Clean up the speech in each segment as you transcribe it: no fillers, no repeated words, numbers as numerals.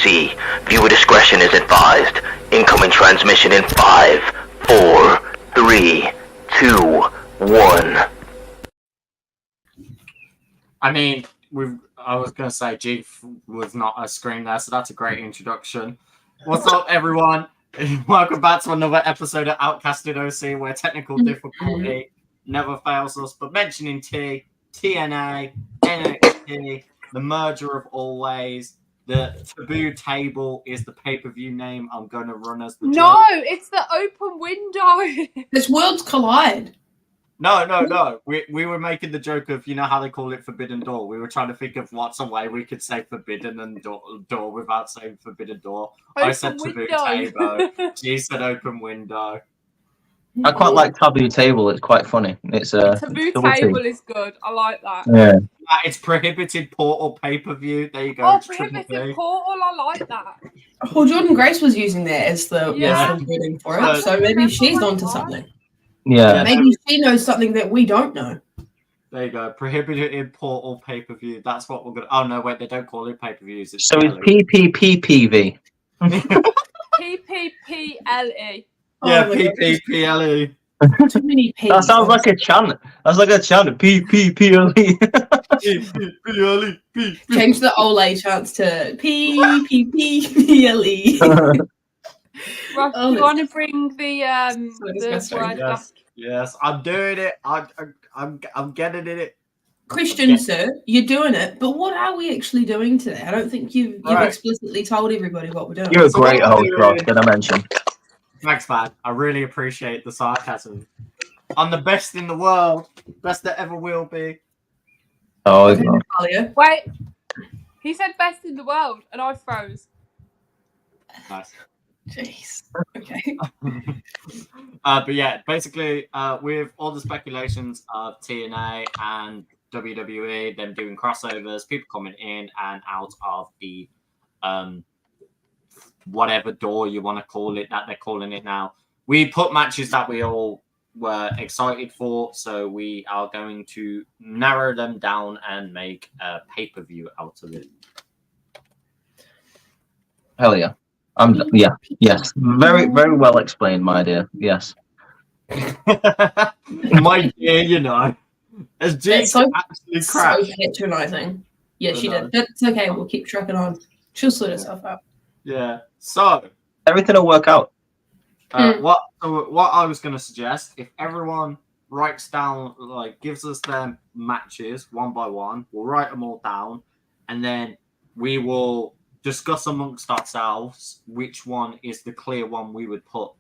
OC. Viewer discretion is advised. Incoming transmission in 5, 4, 3, 2, 1. I mean, I was going to say G was not a screen there, so that's a great introduction. What's up, everyone? Welcome back to another episode of Outcasted OC, where technical difficulty never fails us. But mentioning TNA, NXT, the merger of always, the Taboo Table is the pay-per-view name I'm going to run as the No, it's the open window. This worlds collide. No. We were making the joke of, you know how they call it Forbidden Door? We were trying to think of what's a way we could say Forbidden and door without saying Forbidden Door. I said Taboo Table. She said open window. I quite like Taboo Table. It's quite funny. It's Taboo Table is good. I like that. Yeah. It's Prohibited Portal pay-per-view. There you go. Oh, It's Prohibited Portal. I like that. Well, Jordan Grace was using that as the wording for it, so maybe she's onto something. Yeah. Maybe she knows something that we don't know. There you go. Prohibited Portal pay-per-view. That's what we're going to... Oh, no, wait. They don't call it pay-per-views. So it's PPPPV. PPPLE. Yeah, PPPLE. Too many P's. That sounds like a chant. That's like a chant. PPPLE. PPPLE. Change the Ole chants to PPPPLE. Ross, Oh, you want to bring the disgusting. word back? Yes, I'm doing it. I'm getting in it. Christian, sir, you're doing it, but what are we actually doing today? I don't think you've explicitly told everybody what we're doing. You're a great host, Ross, did I mention? Thanks, man. I really appreciate the sarcasm. I'm the best in the world. Best that ever will be. Oh, Talia. Wait, he said best in the world, and I froze. Nice. Jeez. Okay. But yeah, basically, with all the speculations of TNA and WWE, them doing crossovers, people coming in and out of the whatever door you want to call it that they're calling it now. We put matches that we all were excited for, so we are going to narrow them down and make a pay-per-view out of it. Hell yeah. Yes. Very, very well explained, my dear. Yes. My dear, you know. As Jake actually crashed. So patronizing. Yeah, she did. But it's okay, we'll keep trucking on. She'll sort herself out. Yeah. So everything will work out. What I was gonna suggest, if everyone writes down, like, gives us their matches one by one, we'll write them all down, and then we will discuss amongst ourselves which one is the clear one we would put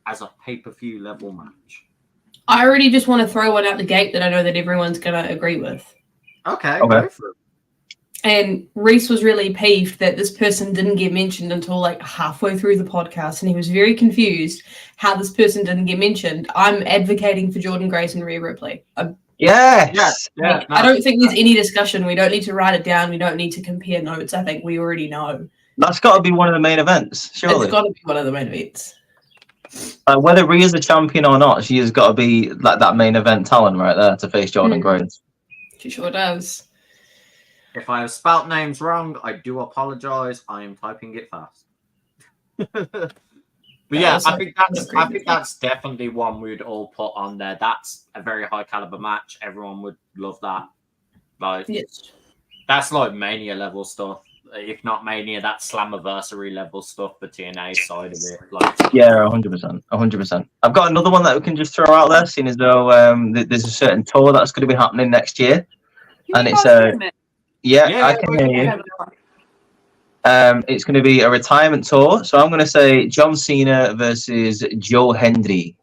as a pay-per-view level match. I already just want to throw one out the gate that I know that everyone's going to agree with. Okay. Go for it. And Reese was really peeved that this person didn't get mentioned until like halfway through the podcast, and he was very confused how this person didn't get mentioned. I'm advocating for Jordan Grace and Rhea Ripley. Yes. Yeah. I don't think there's any discussion. We don't need to write it down. We don't need to compare notes. I think we already know. That's got to be one of the main events, surely. It's got to be one of the main events. Whether Rhea's a champion or not, she has got to be like that main event talent right there to face Jordan Grace. She sure does. If I have spelt names wrong, I do apologize. I am typing it fast. But yeah, I think that's definitely one we'd all put on there. That's a very high caliber match. Everyone would love that. Like, yes. That's like Mania level stuff. If not Mania, that's Slammiversary level stuff. The TNA side of it. Like, yeah, 100%, 100%. I've got another one that we can just throw out there, seeing as though there's a certain tour that's going to be happening next year, and it's I can hear you. It's going to be a retirement tour, so I'm going to say John Cena versus Joe Hendry.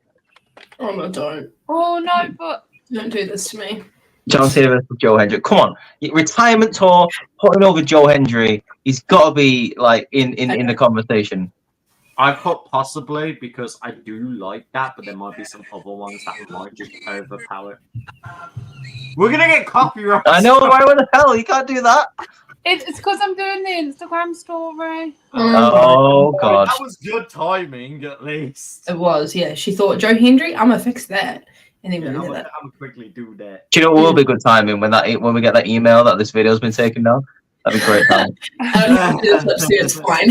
Oh no, don't. Oh no, but Don't do this to me. John Cena versus Joe Hendry. Come on, retirement tour, putting over Joe Hendry. He's got to be like in the conversation. I put possibly because I do like that, but there might be some other ones that might just overpower. We're gonna get copyright. I know, why the hell? You can't do that. it's because I'm doing the Instagram story. Oh god, that was good timing, at least. It was, yeah. She thought, Joe Hendry, I'm gonna fix that. And then I'm we gonna quickly do that. Do you know what will be good timing when we get that email that this video's been taken down? That'd be great. I don't know if it's fine.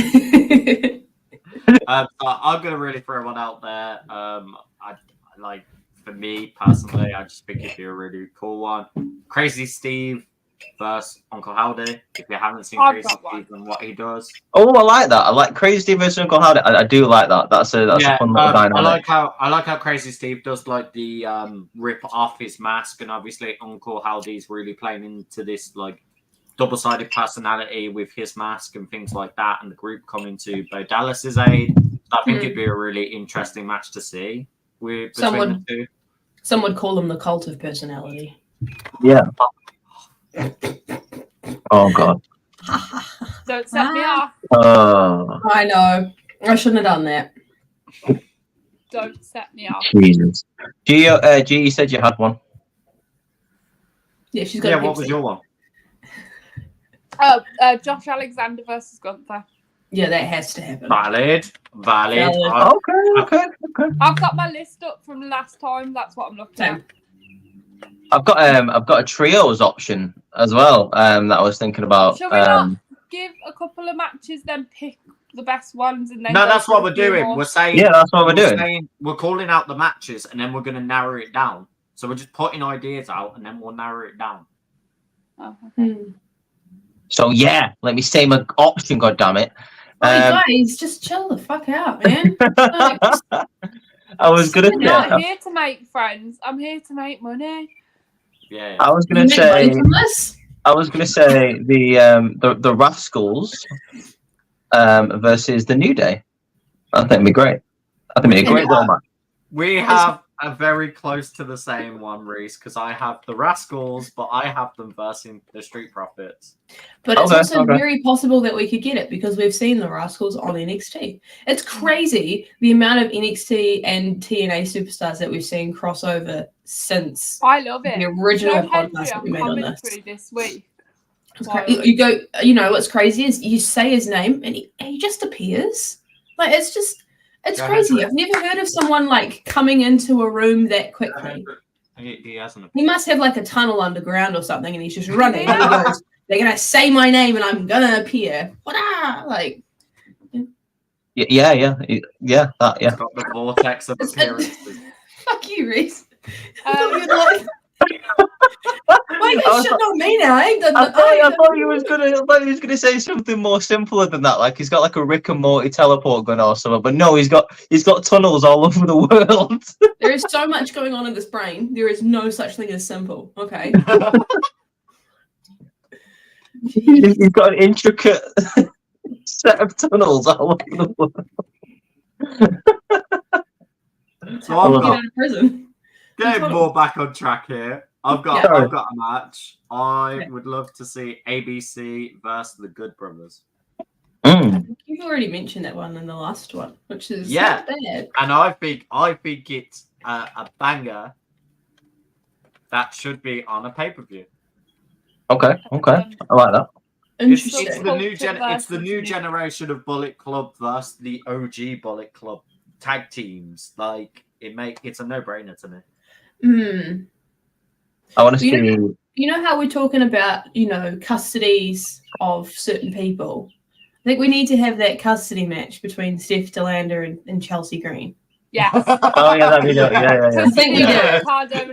So I'm gonna really throw one out there. I like, for me personally, I just think it'd be a really cool one. Crazy Steve versus Uncle Howdy. If you haven't seen Crazy Steve and what he does. Oh, I like that. I like Crazy Steve versus Uncle Howdy. I do like that. That's a fun little dynamic. I like how Crazy Steve does like the rip off his mask, and obviously Uncle Howdy's really playing into this like double-sided personality with his mask and things like that, and the group coming to Bo Dallas's aid. I think it'd be a really interesting match to see between the two. Some would call them the cult of personality. Yeah. Oh God. Don't set me off. I know. I shouldn't have done that. Don't set me off. Jesus. G, you said you had one. Yeah, she's got. Yeah, what was your one? Josh Alexander versus Gunther. Yeah, that has to happen. Valid. Okay. I've got my list up from last time. That's what I'm looking at. I've got a trios option as well. That I was thinking about. Shall we not give a couple of matches, then pick the best ones, and then? No, that's what we're doing. More? We're saying. Yeah, that's what we're doing. We're calling out the matches, and then we're going to narrow it down. So we're just putting ideas out, and then we'll narrow it down. Oh, okay. So yeah, let me say my option. God damn it! Guys, just chill the fuck out, man. I was gonna. I'm not here to make friends. I'm here to make money. Yeah. I was gonna say. The Rascals versus the New Day. I think it'd be great. I think it'd be a great little match. We have a very close to the same one, Reese, because I have the Rascals, but I have them versus the Street Profits. But it's also very possible that we could get it because we've seen the Rascals on NXT. It's crazy the amount of NXT and TNA superstars that we've seen crossover since. I love it. The original podcast that we made on this week. You go. You know what's crazy is you say his name and he just appears. Like it's crazy. I've never heard of someone like coming into a room that quickly. He hasn't. He must have like a tunnel underground or something, and he's just running. And he goes, "They're gonna say my name, and I'm gonna appear." Like, yeah. It's got the vortex of appearances. Fuck you, Reese. Why are you shitting on me now? I thought he was gonna say something more simpler than that. Like he's got like a Rick and Morty teleport gun or something. But no, he's got tunnels all over the world. There is so much going on in this brain. There is no such thing as simple. Okay. He's got an intricate set of tunnels all over the world. So I'm out of prison. Getting more back on track here. I've got a match. I would love to see ABC versus the Good Brothers. I think you've already mentioned that one in the last one, which is not bad. And I think it's a banger that should be on a pay-per-view. Okay, I like that. Interesting. It's the new generation of Bullet Club versus the OG Bullet Club tag teams. Like it's a no-brainer to me. I want to see. You know how we're talking about, custodies of certain people? I think we need to have that custody match between Steph DeLander and Chelsea Green. Yeah. Oh, yeah, that'd be good. Yeah. I think we do.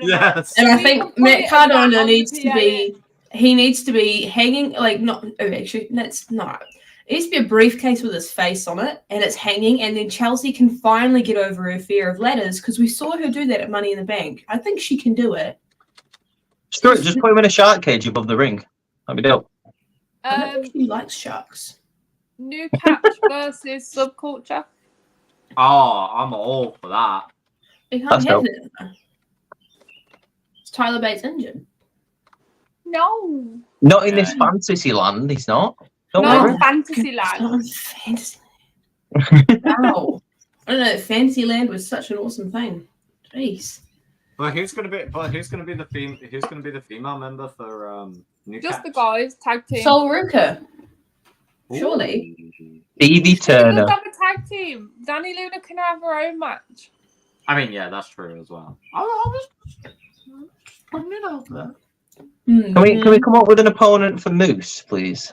Yes. And I think Matt Cardona needs to be, he needs to be hanging, that's not. It needs to be a briefcase with his face on it, and it's hanging, and then Chelsea can finally get over her fear of ladders, because we saw her do that at Money in the Bank. I think she can do it. Screw it, just put him in a shark cage above the ring. That'd be dope. I don't think he likes sharks. New catch versus Subculture. Oh, I'm all for that. He can't have it. It's Tyler Bates injured. No. Not in this fantasy land, he's not. Don't worry. Fantasy land. Not fantasy land. Wow. I don't know. Fantasyland was such an awesome thing. Jeez. But who's gonna be the female member for New Just Catch? the guys tag team. Sol Ruka. Surely. Evie Turner. Let's have a tag team. Danny Luna can have her own match. I mean, yeah, that's true as well. I was putting it out there. Can we come up with an opponent for Moose, please?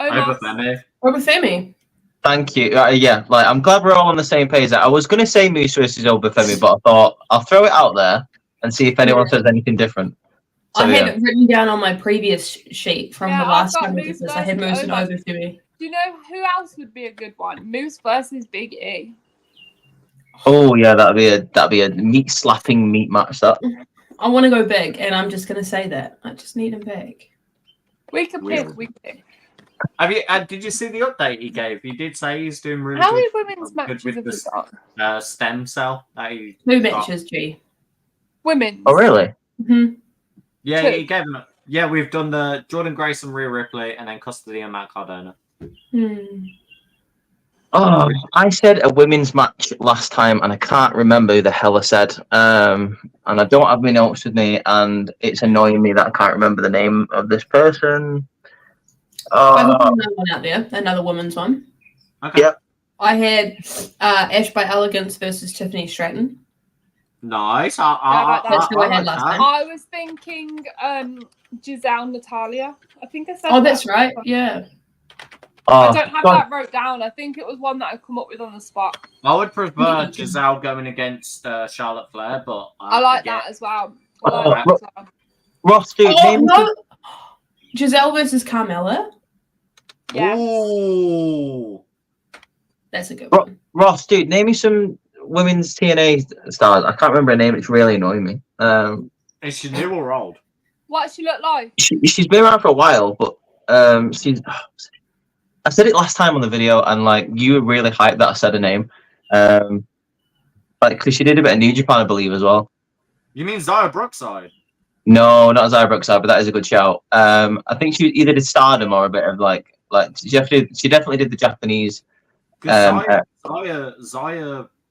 Over Femi. Over Femi. Thank you. Yeah, like I'm glad we're all on the same page. I was going to say Moose versus Obafemi, but I thought I'll throw it out there and see if anyone says anything different. So, I had it written down on my previous sheet from the last time we did this. I had Moose and Obafemi. Do you know who else would be a good one? Moose versus Big E. Oh yeah, that'd be a meat slapping meat match. That I want to go big, and I'm just going to say that. I just need him big. We can pick. We can pick. Have you? Did you see the update he gave? He did say he's doing really How good. many women's matches with have we got? the stem cell. That he 2 got. matches, G. Women's. Oh really? Mm-hmm. Yeah, Two. he gave him. Yeah, we've done the Jordan Grace and Rhea Ripley, and then custody and Matt Cardona. Oh, I said a women's match last time, and I can't remember who the hell I said. And I don't have my notes with me, and it's annoying me that I can't remember the name of this person. I have another one out there, another women's one. Okay. Yep. I had Ash by Elegance versus Tiffany Stratton. Nice. That's who I had last time. I was thinking Giselle Natalia. I think I said Oh, that's right. Yeah. I don't have that wrote down. I think it was one that I come up with on the spot. I would prefer Giselle going against Charlotte Flair, but I like that as well. I like that as well. Ross, dude, name no. Giselle versus Carmella. Yeah. Ooh. That's a good one. Ross, dude, name me some women's TNA stars. I can't remember her name. It's really annoying me. Is she new or old? What she look like? She's been around for a while, but she's. I said it last time on the video, and like you were really hyped that I said her name. Like because she did a bit of New Japan, I believe, as well. You mean Zaya Brookside? No, not Zaya Brookside, but that is a good shout. I think she either did Stardom or a bit of like she definitely did the Japanese. Zaya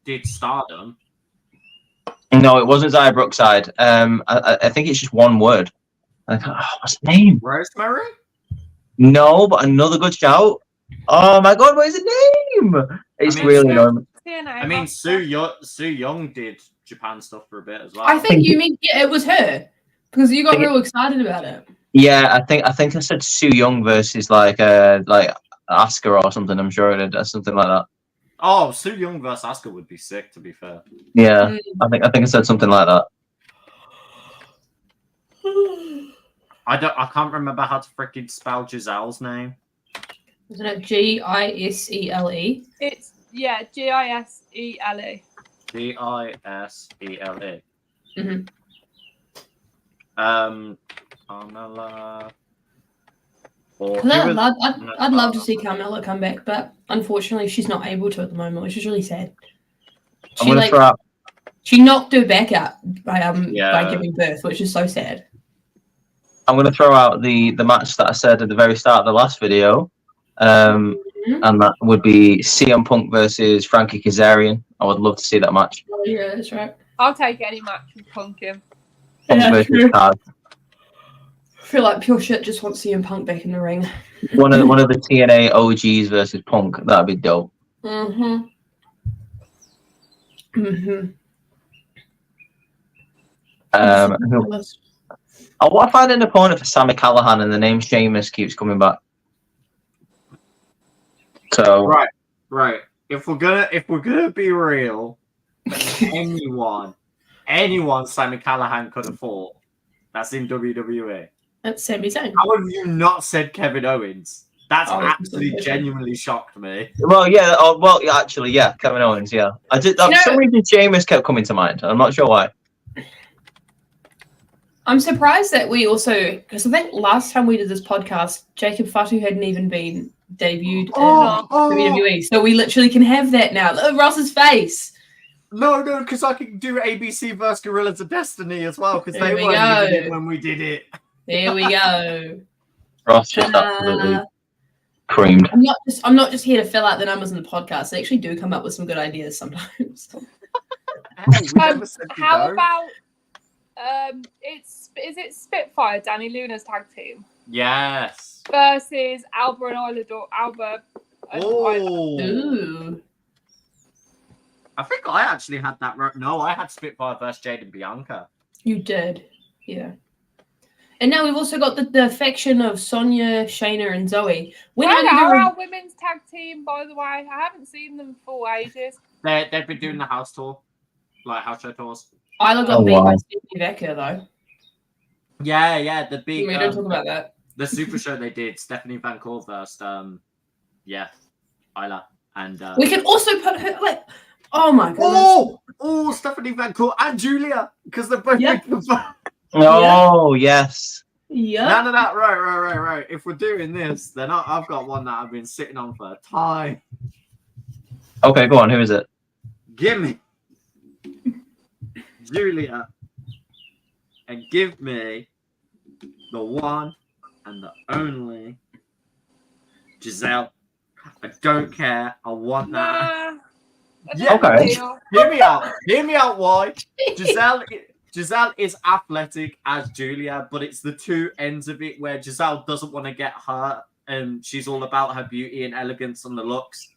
did Stardom. No, it wasn't Zaya Brookside. I think it's just one word. Like, what's her name? Rosemary? No, but another good shout. Oh my god, what is her name? It's really annoying. I mean, Su Young did Japan stuff for a bit as well. I think you mean it was her because you got real excited about it. Yeah, I think I said Su Young versus like Asuka or something. I'm sure it did something like that. Oh, Su Young versus Asuka would be sick. To be fair. Yeah, I think I said something like that. I can't remember how to freaking spell Giselle's name. Isn't it Gisele? It's Gisele. Gisele. Carmella. I'd love to see Carmella come back, but unfortunately she's not able to at the moment, which is really sad. She knocked her back out by giving birth, which is so sad. I'm going to throw out the match that I said at the very start of the last video, and that would be CM Punk versus Frankie Kazarian. I would love to see that match. Oh, yeah, that's right. I'll take any match with Punk in. Punk versus Kaz. I feel like pure shit just wants CM Punk back in the ring. One of the TNA OGs versus Punk. That'd be dope. I want to find an opponent for Sami Callihan, and the name Sheamus keeps coming back. So right. If we're gonna be real, anyone Sami Callihan could have fought. That's in WWE. That's Sami Zayn. How have you not said Kevin Owens? That's actually genuinely shocked me. Well, yeah. Actually, yeah. Kevin Owens. Yeah. I did. For some reason, Sheamus kept coming to mind. I'm not sure why. I'm surprised that we also, because I think last time we did this podcast, Jacob Fatu hadn't even been debuted in WWE, so we literally can have that now. Look at Ross's face. No, because I can do ABC versus Gorillas of Destiny as well, because they weren't even in when we did it. There we go. Ross just absolutely creamed. I'm not just here to fill out the numbers in the podcast. They actually do come up with some good ideas sometimes. How about is it Spitfire, Danny Luna's tag team? Yes. Versus Alba and Alba. Ooh. I think I actually had that right. No, I had Spitfire versus Jade and Bianca. You did. Yeah. And now we've also got the faction of Sonya, Shayna, and Zoe. Where are our women's tag team, by the way? I haven't seen them for ages. They've been doing the house tour, like house show tours. Isla got beat by Stephanie Becker, though. Yeah, the big. We don't talk about that. The super show they did, Stephanie Van Cool versus, Isla. And we can also put her, like, oh my god. Oh, Stephanie Van Cool and Julia, because they're both. Yeah. Oh, yes. Yeah. No, right. If we're doing this, then I've got one that I've been sitting on for a time. Okay, go on. Who is it? Give me Julia, and give me the one and the only Giselle. I don't care. I want that. Yeah. Okay. Hear me out. Why? Giselle is athletic as Julia, but it's the two ends of it where Giselle doesn't want to get hurt, and she's all about her beauty and elegance and the looks,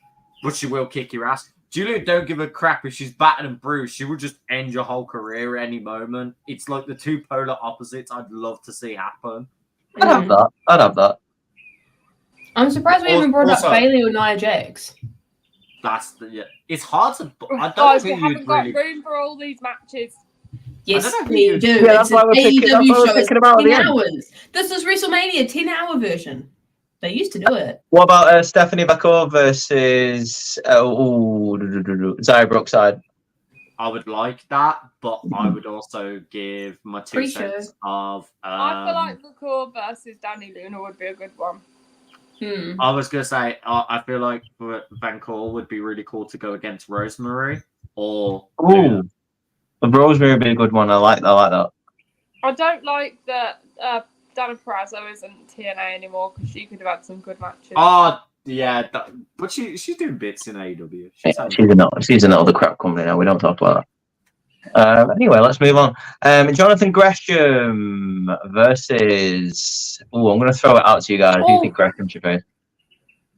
but she will kick your ass. Julia don't give a crap if she's battered and bruised. She will just end your whole career at any moment. It's like the two polar opposites I'd love to see happen. I'd have that. I'm surprised we haven't brought up Bailey or Nia Jax. It's hard to. I don't Guys, think we haven't you'd got really. room for all these matches. Yes, I don't know who we you- do. Yeah, that's It's why an we're picking- that's why AEW we're show. It's picking them out at 10 the end. hours. This was WrestleMania 10-hour version. They used to do it. What about Stephanie Becker versus Xia Brookside? I would like that, but I would also give my two Pre-show. cents of. I feel like McCall versus Danny Luna would be a good one. I was gonna say I feel like Van Cool would be really cool to go against Rosemary or. Ooh, Rosemary would be a good one. I like that. I don't like that Dana Perazzo isn't TNA anymore because she could have had some good matches. Oh yeah, but she's doing bits in AEW. She's another crap company now. We don't talk about that. Anyway, let's move on. Jonathan Gresham versus. Oh, I'm going to throw it out to you guys. Who do you think Gresham should face?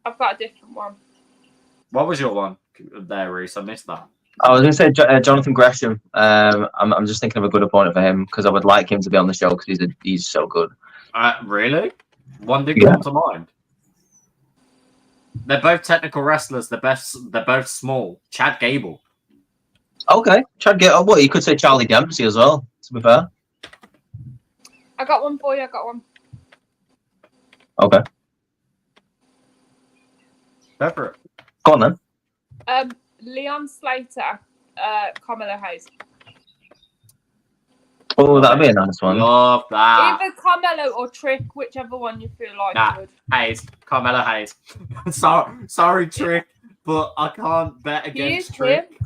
I've got a different one. What was your one there, Reese? I missed that. I was going to say Jonathan Gresham. I'm just thinking of a good opponent for him because I would like him to be on the show because he's so good. Really? One did come to mind. They're both technical wrestlers. They're both small. Chad Gable. Okay, Chad Gable. What you could say Charlie Dempsey as well. To be fair. I got one for you. I got one. Okay. Go for it. Go on then. Leon Slater, Carmelo Hayes. Oh, that'd be a nice one. Love that. Either Carmelo or Trick, whichever one you feel like good. Hayes. Carmelo Hayes. sorry, Trick, but I can't bet against Trick.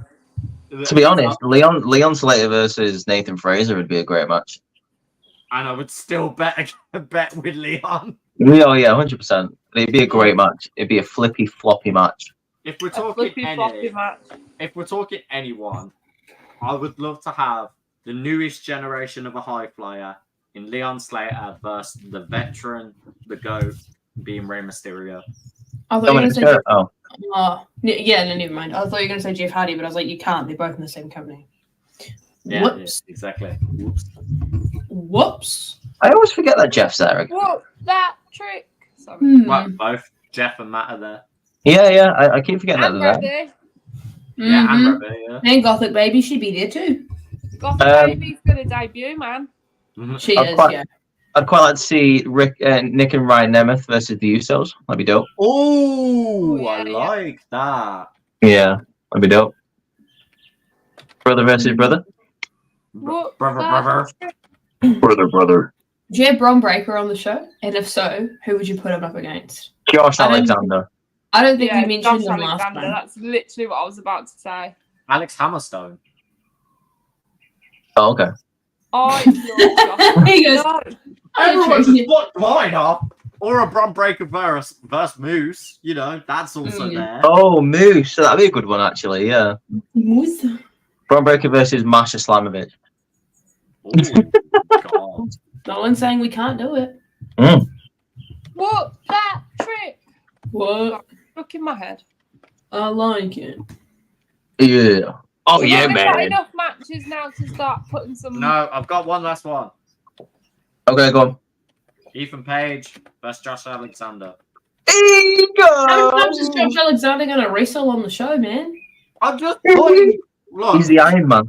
To be honest, Leon Slater versus Nathan Fraser would be a great match. And I would still bet with Leon. Oh yeah, 100%. It'd be a great match. It'd be a flippy floppy match. If we're talking anyone, I would love to have the newest generation of a high flyer in Leon Slater versus the veteran, the GOAT, being Rey Mysterio. I thought you were going to say never mind. I thought you were going to say Jeff Hardy, but I was like, you can't. They're both in the same company. Yeah, Whoops. Yeah, exactly. Whoops. I always forget that Jeff's there. Whoa, that Trick. Sorry. Well, both Jeff and Matt are there. Yeah. I keep forgetting that they're there. Ready. Yeah, and Rebbe, yeah. And Gothic Baby should be there too. Gothic Baby's going to debut, man. She is, yeah. I'd quite like to see Nick and Ryan Nemeth versus the Usos. That'd be dope. Oh, Yeah, I like that. Yeah, that'd be dope. Brother versus brother. Brother. Brother. Do you have Bron Breakker on the show? And if so, who would you put him up against? Josh Alexander. I don't think we mentioned Josh him last Alexander. time. That's literally what I was about to say. Alex Hammerstone. Oh, okay. I love Josh. He goes, No. Everyone just blocked mine up. Or a Bron Breakker versus Moose. You know, that's also there. Oh, Moose. So that'd be a good one, actually. Yeah. Moose. Bron Breakker versus Masha Slamovich. Oh, God. No one's saying we can't do it. What? That Trick. What? Look in my head. I like it. Yeah. Oh, yeah, We've got man. enough matches now to start putting some. No, I've got one last one. Okay, go on. Ethan Page versus Josh Alexander. How many times is Josh Alexander going to wrestle on the show, man? I'm just putting. Look, He's the Iron Man.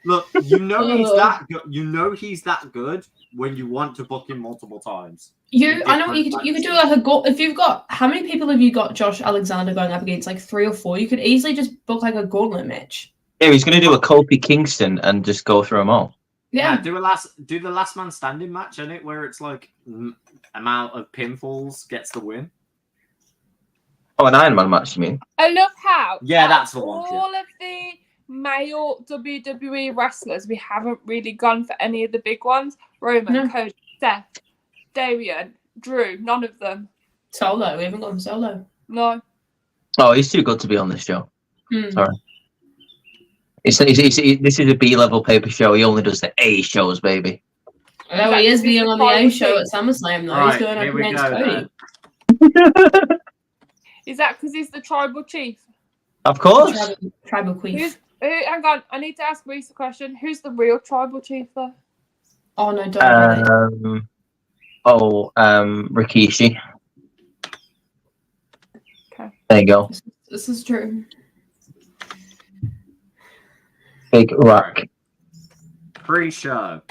look. You know he's that good. You know he's that good when you want to book him multiple times. I know you could do like if you've got, how many people have you got Josh Alexander going up against? Like 3 or 4. You could easily just book like a gauntlet match. Yeah, he's going to do a Kofi Kingston and just go through them all. Yeah. Do the last man standing match in it where it's like amount of pinfalls gets the win. Oh, an Iron Man match, you mean? I love how. Yeah, that's the one. All of the male WWE wrestlers, we haven't really gone for any of the big ones. Roman, Cody, Seth, Damian, Drew, none of them. Solo. We haven't gone solo. No. Oh, he's too good to be on this show. Sorry. This is a B-level paper show. He only does the A shows, baby. Oh, he is being on the A show at SummerSlam, though. He's going up against Cody. Is that because he's the tribal chief? Of course. Tribal chief. Hang on, I need to ask Reese a question. Who's the real tribal chief, though? Oh, no, don't Rikishi. Okay. There you go. This is true. Big Rock. Pre-show.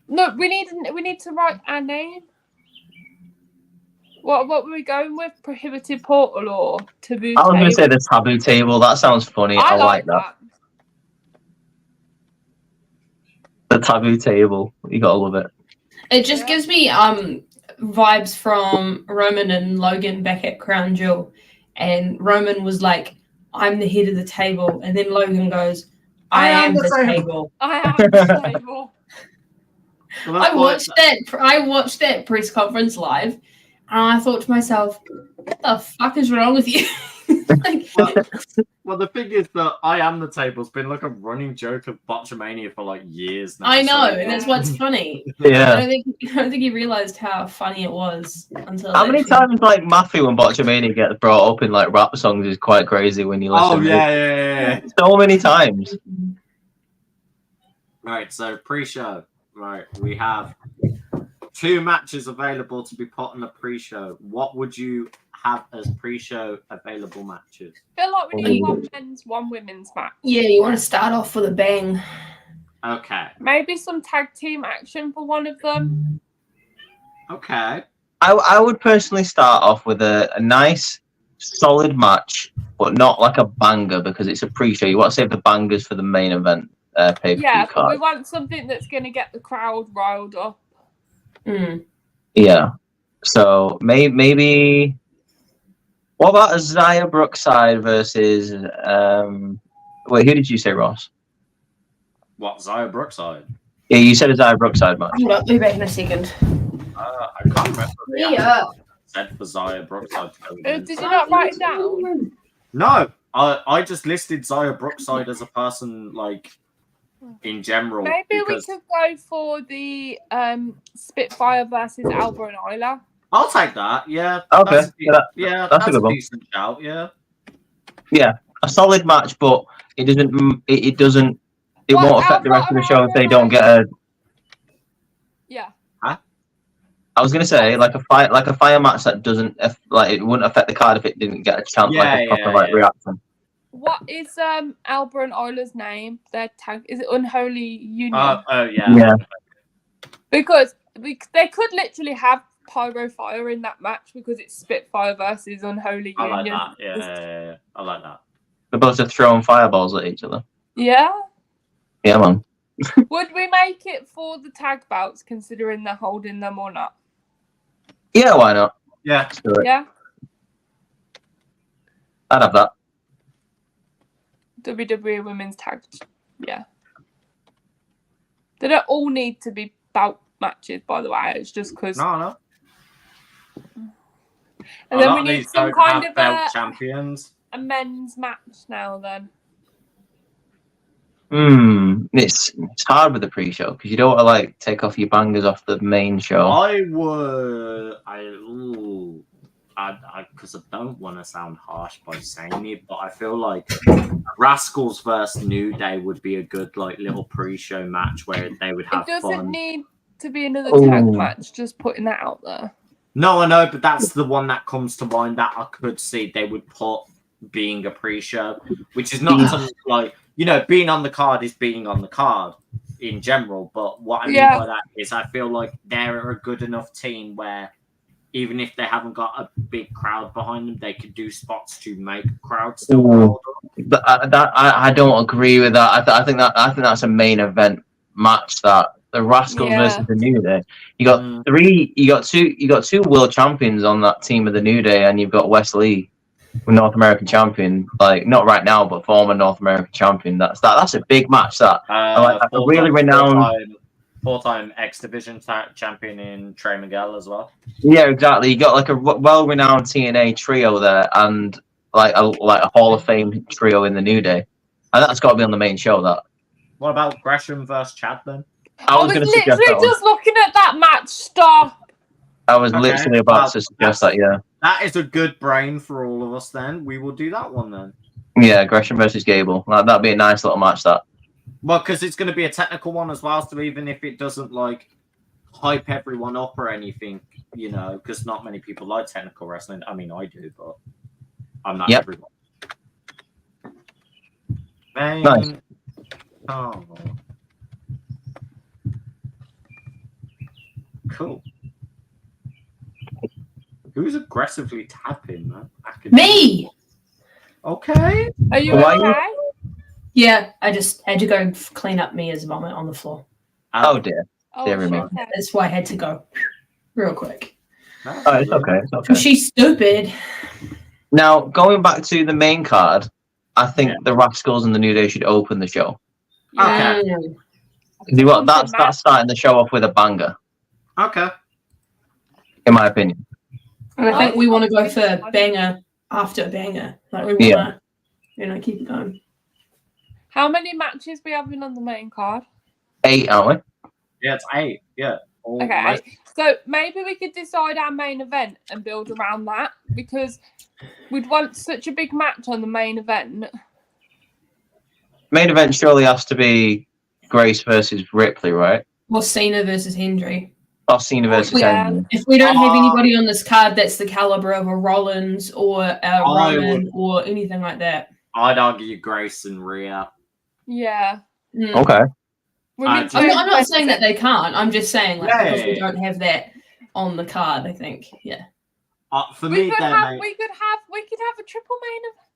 No, we need to write our name. What were we going with? Prohibited portal or taboo? I was going to say the taboo table. That sounds funny. I like that. The taboo table. You gotta love it. It just gives me vibes from Roman and Logan back at Crown Jewel. And Roman was like, I'm the head of the table. And then Logan goes, I am the table. I am the table. Well, I watched that press conference live, and I thought to myself, what the fuck is wrong with you? Well, the thing is that I am the table's been like a running joke of Botchamania for like years now. I know, and that's what's funny. Yeah. I don't think he realized how funny it was until. How many times like Matthew and Botchamania gets brought up in like rap songs is quite crazy when you listen. Oh yeah. So many times. Right, so pre-show. Right, we have 2 matches available to be put on the pre-show. What would you have as pre-show available matches? I feel like we need 1 men's, 1 women's match. Yeah, you want to start off with a bang. Okay. Maybe some tag team action for one of them. Okay. I would personally start off with a nice, solid match, but not like a banger because it's a pre-show. You want to save the bangers for the main event pay-per-view Yeah, but card. we want something that's going to get the crowd riled up. Yeah. So maybe. What about a Xia Brookside versus? Wait, who did you say, Ross? What, Xia Brookside? Yeah, you said a Xia Brookside match. Hold up, be back in a second. I can't remember. Said for Xia Brookside. Did you not write it down? No, I just listed Xia Brookside as a person like in general. Maybe we could go for the Spitfire versus Alba and Isla. I'll take that. Yeah. Okay. That's a good one. decent shout. Yeah. Yeah, a solid match, but it doesn't. It won't affect the rest of the show if they don't get a. Yeah. Huh? I was gonna say like a fire match that doesn't like it wouldn't affect the card if it didn't get a chance like a proper reaction. What is Alba and Isla's name? Their tag is it Unholy Union? Oh yeah. Yeah. Because they could literally have Pyro Fire in that match because it's Spitfire versus Unholy I like Union. that. Yeah. I like that. They're both just throwing fireballs at each other. Yeah. Yeah, man. Would we make it for the tag belts, considering they're holding them or not? Yeah, why not? Yeah. Yeah. I'd have that. WWE Women's Tag. Yeah. They don't all need to be bout matches, by the way. It's just because. No. And then we need some kind of belt champions. A men's match now. Then. It's hard with the pre-show because you don't want to like take off your bangers off the main show. I would. Because I don't want to sound harsh by saying it, but I feel like Rascals vs New Day would be a good like little pre-show match where they would have It doesn't fun. need to be another tag match. Just putting that out there. No, I know, but that's the one that comes to mind that I could see they would put being a pre-show, which is not something like, being on the card is being on the card in general. But what I mean by that is I feel like they're a good enough team where even if they haven't got a big crowd behind them, they could do spots to make crowds still hold up. But I don't agree with that. I think that's a main event match. That the Rascals versus the New Day. You got two world champions on that team of the New Day, and you've got Wes Lee, North American champion. Like not right now, but former North American champion. That's a big match. That a really renowned. Four-time X Division champion in Trey Miguel as well. Yeah, exactly. You got like a well-renowned TNA trio there, and like a Hall of Fame trio in the New Day, and that's got to be on the main show. That. What about Gresham versus Chad then? I was literally just looking at that match. Stop. I was literally about to suggest that. Yeah. That is a good brain for all of us. Then we will do that one then. Yeah, Gresham versus Gable. That'd be a nice little match. That. Well, because it's going to be a technical one as well, so even if it doesn't like hype everyone up or anything, because not many people like technical wrestling. I mean, I do, but I'm not everyone. Nice. Oh, cool. Who's aggressively tapping, man? Me. Okay. Are you okay? Yeah, I just had to go clean up Mia's vomit on the floor. Oh dear. Okay. That's why I had to go real quick. Oh, it's okay. It's okay. She's stupid. Now, going back to the main card, I think the Rascals and the New Day should open the show. Okay. That's starting the show off with a banger. Okay. In my opinion. And I think we want to go for banger after banger. Like we want to, keep it going. How many matches we having on the main card? 8, aren't we? Yeah, it's 8. Yeah. Okay. So maybe we could decide our main event and build around that, because we'd want such a big match on the main event. Main event surely has to be Grace versus Ripley, right? Or Cena versus Hendry. Or Cena versus Hendry. If we don't have anybody on this card that's the caliber of a Rollins or a Roman or anything like that. I'd argue Grace and Rhea. Yeah. Okay. I'm not saying that they can't. I'm just saying because we don't have that on the card. I think, for me, we could have a triple main event.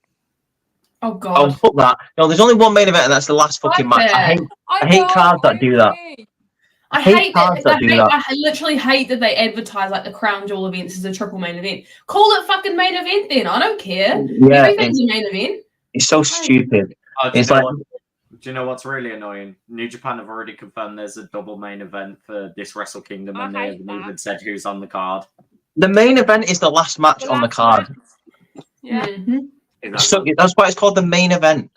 Oh God! Oh, fuck that! No, there's only one main event, and that's the last fucking match. I hate cards that do that. I hate cards that do that. I literally hate that they advertise like the Crown Jewel events as a triple main event. Call it fucking main event then. I don't care. Yeah, everything's a main event. It's so stupid. It's like. Do you know what's really annoying? New Japan have already confirmed there's a double main event for this Wrestle Kingdom, and they haven't even said who's on the card. The main event is the last match on the card. Yeah. Mm-hmm. Exactly. So that's why it's called the main event.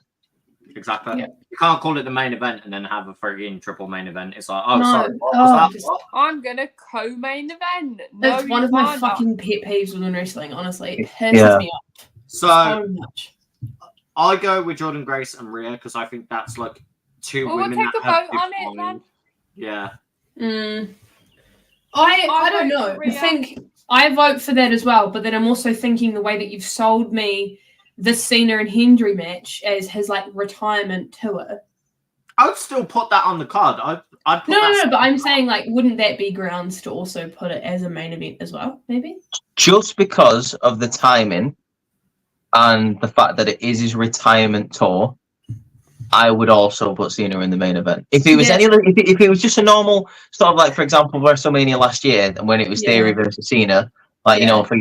Exactly. Yeah. You can't call it the main event and then have a frigging triple main event. It's like, sorry, what was that? What? I'm gonna co-main event. It's one of my fucking pet peeves within wrestling. Honestly, it pisses me off so much. I go with Jordan Grace and Rhea because I think that's like two women. We'll take a vote on it then. Yeah. I don't know. I think I vote for that as well, but then I'm also thinking the way that you've sold me the Cena and Hendry match as his like retirement tour. I would still put that on the card. I'd put no, but I'm saying like, wouldn't that be grounds to also put it as a main event as well? Maybe just because of the timing. And the fact that it is his retirement tour, I would also put Cena in the main event. If it was if it was just a normal sort of like, for example, WrestleMania last year, and when it was Theory versus Cena, like for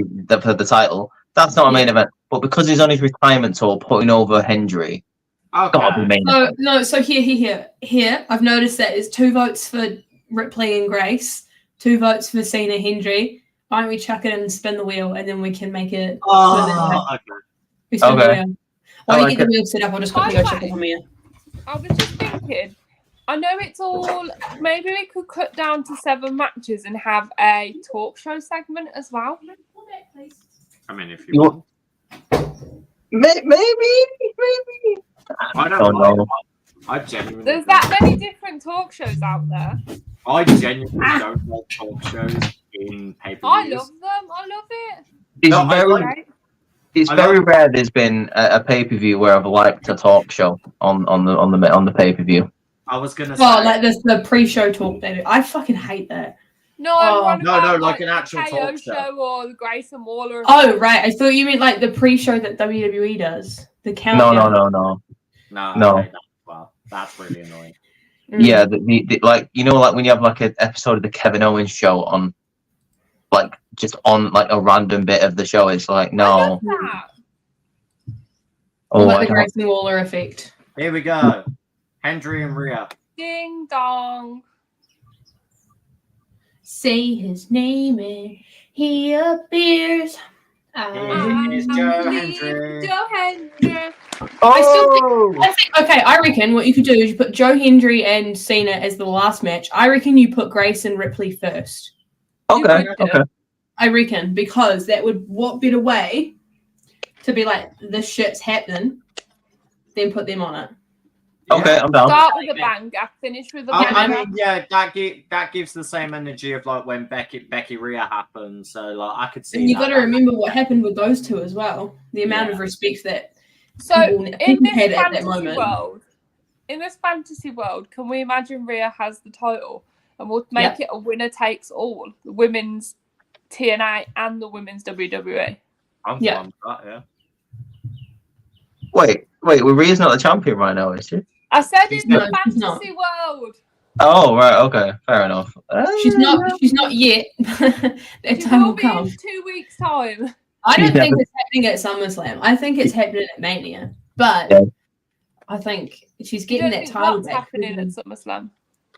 the title, that's not a main event. But because he's on his retirement tour, putting over Hendry, gotta be main event. No, so here, I've noticed that there's 2 votes for Ripley and Grace, 2 votes for Cena Hendry. Why don't we chuck it in and spin the wheel, and then we can make it. Okay. Okay. While you get the wheel set up, I'll just quickly go check it on here. I was just thinking, I know it's all, maybe we could cut down to 7 matches and have a talk show segment as well. I mean, if you want. Maybe. I don't know. I genuinely. There's that many different talk shows out there. I genuinely don't like talk shows in pay-per-views. I love them. I love it. It's No, very, it's very rare. There's been a pay-per-view where I've liked a talk show on the pay-per-view. I was gonna say, well, like the pre-show talk they do. I fucking hate that. No, I'm no, like an actual KO talk show. or the Grayson Waller. Oh, right. I thought you meant like the pre-show that WWE does. The countdown. No. No. Okay, well, that's really annoying. Yeah, the like like when you have like an episode of the Kevin Owens show on, like just on like a random bit of the show, it's like no. I love that. Oh, Like the Grayson Waller effect. Here we go. Hendry and Rhea. Ding dong. Say his name and he appears. It's Joe Hendry. Joe Hendry. I reckon what you could do is you put Joe Hendry and Cena as the last match. I reckon you put Grace and Ripley first. Okay. I reckon, because that would, what better way to be like, this shit's happening, then put them on it. Okay, I'm down. Start with a banger, finish with a banger. I mean, yeah, that gives the same energy of like when Becky Rhea happened. So like I could see. And you got to remember what happened with those two as well. The amount of respect that in this had at that fantasy moment. world, in this fantasy world, can we imagine Rhea has the title and we'll make it a winner takes all, the women's TNA and the women's WWE? I'm fine with that, yeah. Wait, Rhea's not the champion right now, is she? I said in the not. fantasy world. Oh, right, okay, fair enough. She's not yet. That She time will will be come. in 2 weeks' time. I don't think it's happening at SummerSlam. I think it's happening at Mania. But I think she's getting that title what's back. happening at SummerSlam?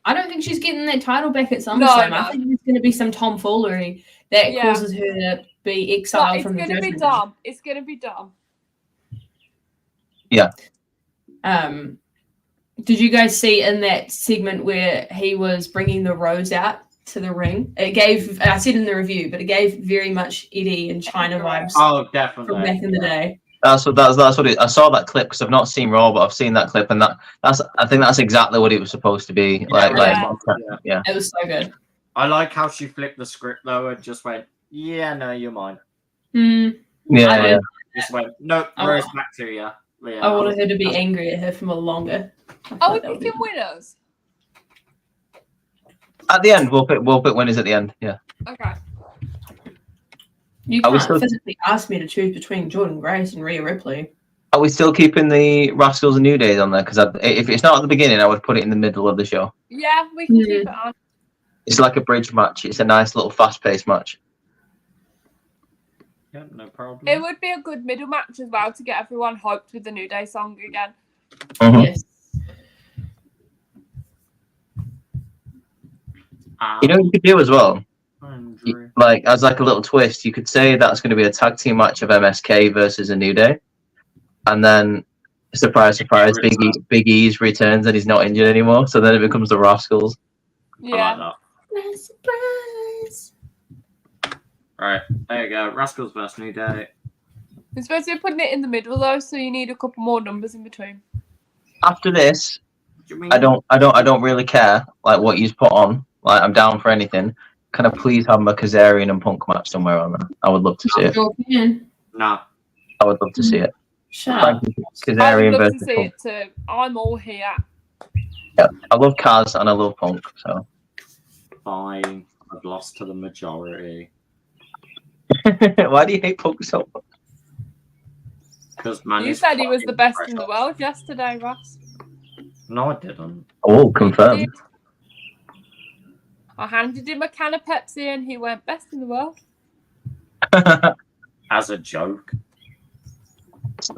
I don't think she's getting that title back at SummerSlam. No. I think there's going to be some tomfoolery that causes her to be exiled from the It's going to be Judgment. dumb. It's going to be dumb. Yeah. Did you guys see in that segment where he was bringing the rose out to the ring? It gave, I said in the review, but it gave very much Eddie and China vibes Oh, definitely. from back in the day. That's what it. I saw that clip because I've not seen Raw, but I've seen that clip, and I think that's exactly what it was supposed to be. Yeah. It was so good. I like how she flipped the script though and just went, "Yeah, no, you're mine." Yeah. Just went, "No, Rose back to you." Yeah, I wanted her to be angry at her for longer. Are we picking winners? At the end, we'll pick winners at the end. Yeah. Okay. You Are we can't still- physically ask me to choose between Jordan Grace and Rhea Ripley. Are we still keeping the Rascals and New Days on there? Because if it's not at the beginning, I would put it in the middle of the show. Yeah, we can keep it on. It's like a bridge match. It's a nice little fast-paced match. Yeah, no problem. It would be a good middle match as well to get everyone hyped with the New Day song again. Mhm. Yes. You know what you could do as well? Andrew. Like, as like a little twist, you could say that's going to be a tag team match of MSK versus a New Day. And then, surprise, surprise, Big E's returns and he's not injured anymore. So then it becomes the Rascals. Yeah. I like Surprise. that. Right, there you go. Rascals versus New Day. We're supposed to be putting it in the middle though, so you need a couple more numbers in between. After this, Do you mean I don't really care like what you put on. Like, I'm down for anything. Can I please have my Kazarian and Punk match somewhere on there? I would love to see it. Sure can. No. I would love to see it. Shut up. Thank you, I would Kazarian love to versus see Punk. it too. I'm all here. Yeah, I love Kaz and I love Punk. So Fine. I've lost to the majority. why do you hate Punk so much? Because man, You he's said he was the fucking best in the precious. world yesterday, Ross. No, I didn't. Oh, confirmed. I handed him a can of Pepsi and he went best in the world. As a joke.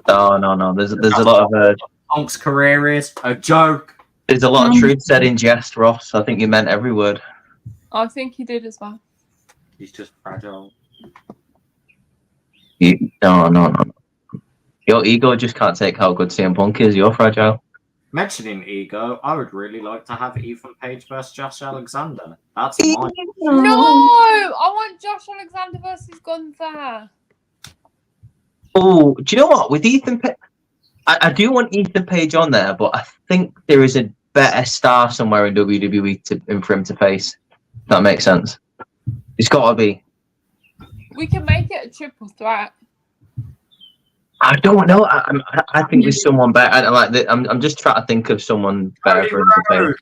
No. There's a lot of Punk's career is a joke. there's a lot of truth said in jest, Ross. I think you meant every word. I think he did as well. He's just fragile. No. Your ego just can't take how good CM Punk is. You're fragile. Mentioning ego, I would really like to have Ethan Page versus Josh Alexander. That's mine. No! I want Josh Alexander versus Gunther. Oh, do you know what? With Ethan Page, I do want Ethan Page on there, but I think there is a better star somewhere in WWE for him to face. If that makes sense. It's got to be. We can make it a triple threat. I don't know. I think there's someone better. I'm just trying to think of someone better for him to face.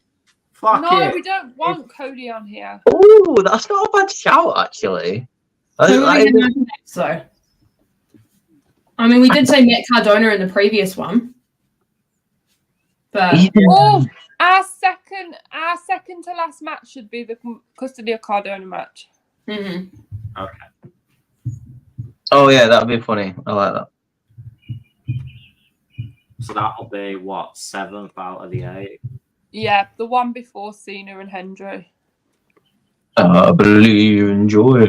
Fuck No, it. we don't want Cody on here. Oh, that's not a bad shout, actually. So, I mean, we did say Matt Cardona in the previous one, but Oh, our second to last match should be the custody of Cardona match. mhm. Okay. Oh yeah, that'd be funny. I like that. So that'll be what, 7th out of the 8? Yeah, the one before Cena and Hendry. I believe in joy.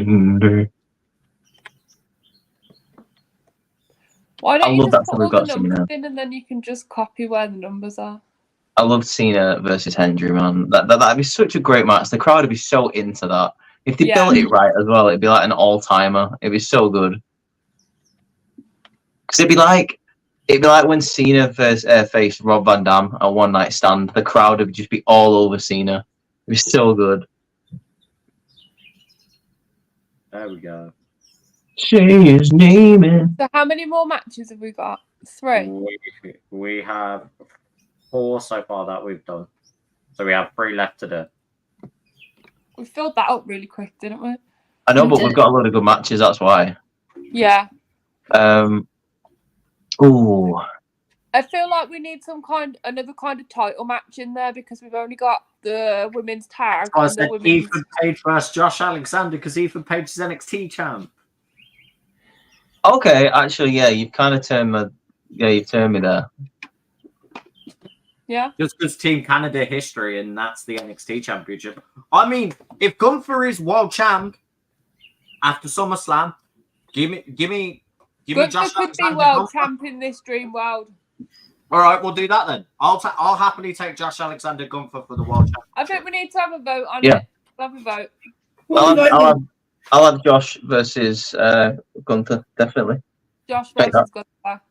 Why I don't you love just that put we've all the got numbers Cena. in and then you can just copy where the numbers are? I love Cena versus Hendry, man. That'd be such a great match. The crowd would be so into that. If they Yeah. built it right as well, it'd be like an all-timer. It'd be so good. Because it'd be like when Cena first faced Rob Van Dam at One Night Stand. The crowd would just be all over Cena. It'd be so good. There we go. Say his name in. So how many more matches have we got? 3. We have 4 so far that we've done. So we have 3 left to do. We filled that up really quick, didn't we? I know, but we've got a lot of good matches. That's why. Yeah. Ooh. I feel like we need another kind of title match in there because we've only got the women's tag. I And said the women's... Ethan Page versus Josh Alexander because Ethan Page is NXT champ. Okay, actually, yeah, you've kind of turned me. Yeah, you've turned me there. Yeah. Just because Team Canada history and that's the NXT championship. I mean, if Gunther is world champ after SummerSlam, give me Gunther Josh could be Alexander. world champ in this dream world. All right, we'll do that then. I'll happily take Josh Alexander Gunther for the world champ. I think we need to have a vote on Yeah. it. We'll have a vote. I'll have Josh versus Gunther, definitely. Josh Take versus Gunther.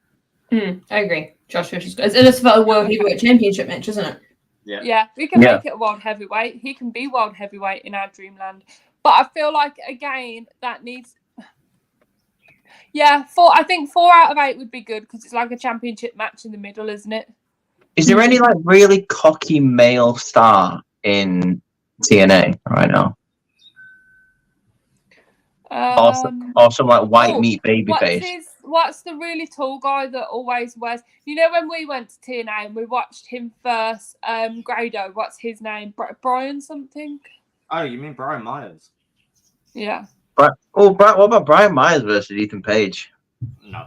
I agree. Josh versus it's about a world heavyweight championship match, isn't it? Yeah, we can make it a world heavyweight. He can be world heavyweight in our dreamland. But I feel like, again, that needs... Yeah, I think 4 out of 8 would be good because it's like a championship match in the middle, isn't it? Is there any really cocky male star in TNA right now? Or some white meat baby face? What's the really tall guy that always wears... You know when we went to TNA and we watched him first, Grado, what's his name? Brian something? Oh, you mean Brian Myers? Yeah. What about Brian Myers versus Ethan Page? No.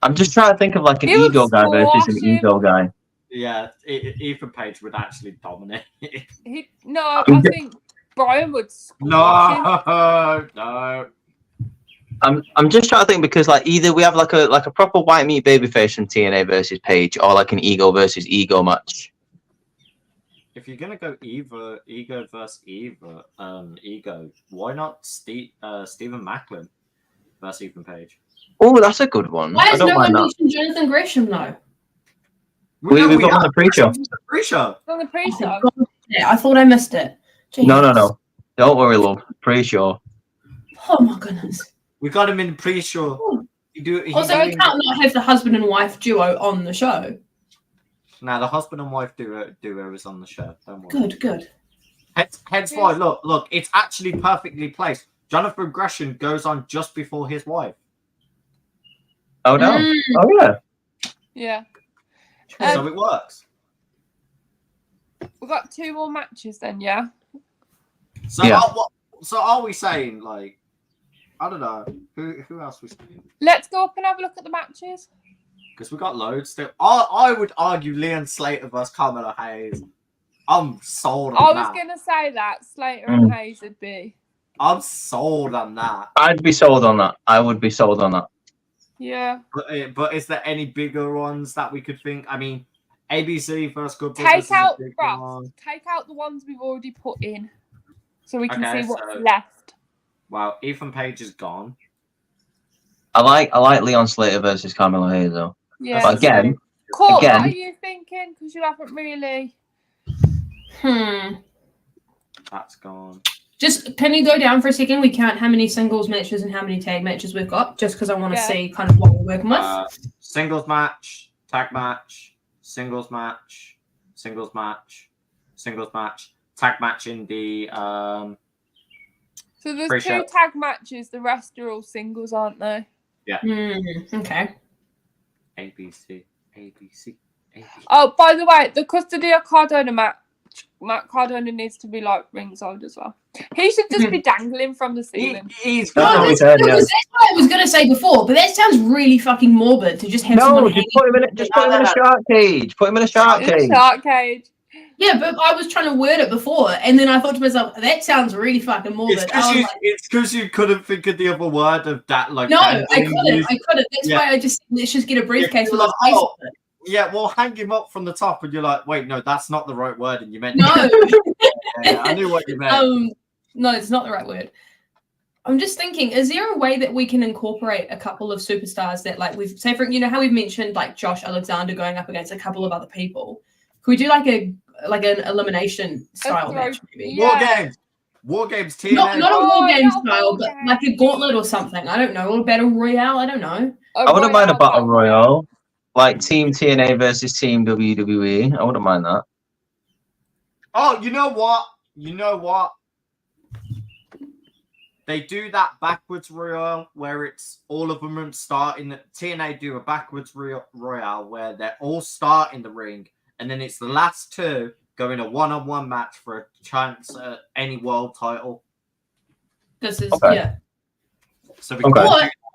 I'm just trying to think of an ego guy versus an ego guy. Yeah, Ethan Page would actually dominate. I think Brian would squash him. No. I'm just trying to think because either we have a proper white meat babyface from TNA versus Page or an ego versus ego match. If you're gonna go ego versus ego, why not Stephen Macklin versus Ethan Page? Oh, that's a good one. Why has no one that. mentioned Jonathan Gresham though? We've got on the pre-show. On the pre-show. Yeah, I thought I missed it. Jeez. No. Don't worry, love. Pre-show. Oh my goodness. We got him in pre-show. We can't not have the husband and wife duo on the show. Now the husband and wife duo is on the show. Don't worry. Good. Hence why, look, it's actually perfectly placed. Jonathan Gresham goes on just before his wife. Oh no! Oh yeah. Yeah. So it works. We've got 2 more matches then, yeah? So are we saying I don't know who else we saying? Let's go up and have a look at the matches. Because we got loads still. I would argue Leon Slater versus Carmelo Hayes. I'm sold on that. I was going to say that. Slater and Hayes would be. I'm sold on that. I'd be sold on that. I would be sold on that. Yeah. But is there any bigger ones that we could think? I mean, ABC versus Good Brothers. Take out the ones we've already put in. So we can see what's left. Well, Ethan Page is gone. I like Leon Slater versus Carmelo Hayes though. Yeah. But again, Court, what are you thinking? Because you haven't really. That's gone. Just, can you go down for a second? We count how many singles matches and how many tag matches we've got, just because I want to see kind of what we're working with. Singles match, tag match, singles match, singles match, singles match, tag match in the So there's 2 tag matches. The rest are all singles, aren't they? Yeah. Okay. ABC. Oh, by the way, the Custodia Cardona match, Matt Cardona needs to be like ringside as well. He should just be dangling from the ceiling. He's That's what we that's said, yeah. what I was going to say before, but that sounds really fucking morbid to just have No, someone just put him in a shark cage. Put him in a shark cage. Shark cage. Yeah, but I was trying to word it before, and then I thought to myself, that sounds really fucking morbid. It's because you couldn't think of the other word of that. Like, no, I couldn't. That's why I just, let's just get a briefcase with a face on it. Yeah, well, hang him up from the top, and you're like, wait, no, that's not the right word, and you meant no. Yeah, I knew what you meant. No, it's not the right word. I'm just thinking, is there a way that we can incorporate a couple of superstars that, like, we've, say, for, you know, how we've mentioned like Josh Alexander going up against a couple of other people? Could we do like an elimination style match, maybe? Yeah. War games, TNA. Not a war game style, but game. like a gauntlet or something. I don't know, or a battle royale. I don't know. I wouldn't mind a battle royale, like Team TNA versus Team WWE. I wouldn't mind that. Oh, you know what? They do that backwards royale where it's all of them start in the TNA do a backwards royale where they all start in the ring, and then it's the last 2 go in a one-on-one match for a chance at any world title. This is Okay. So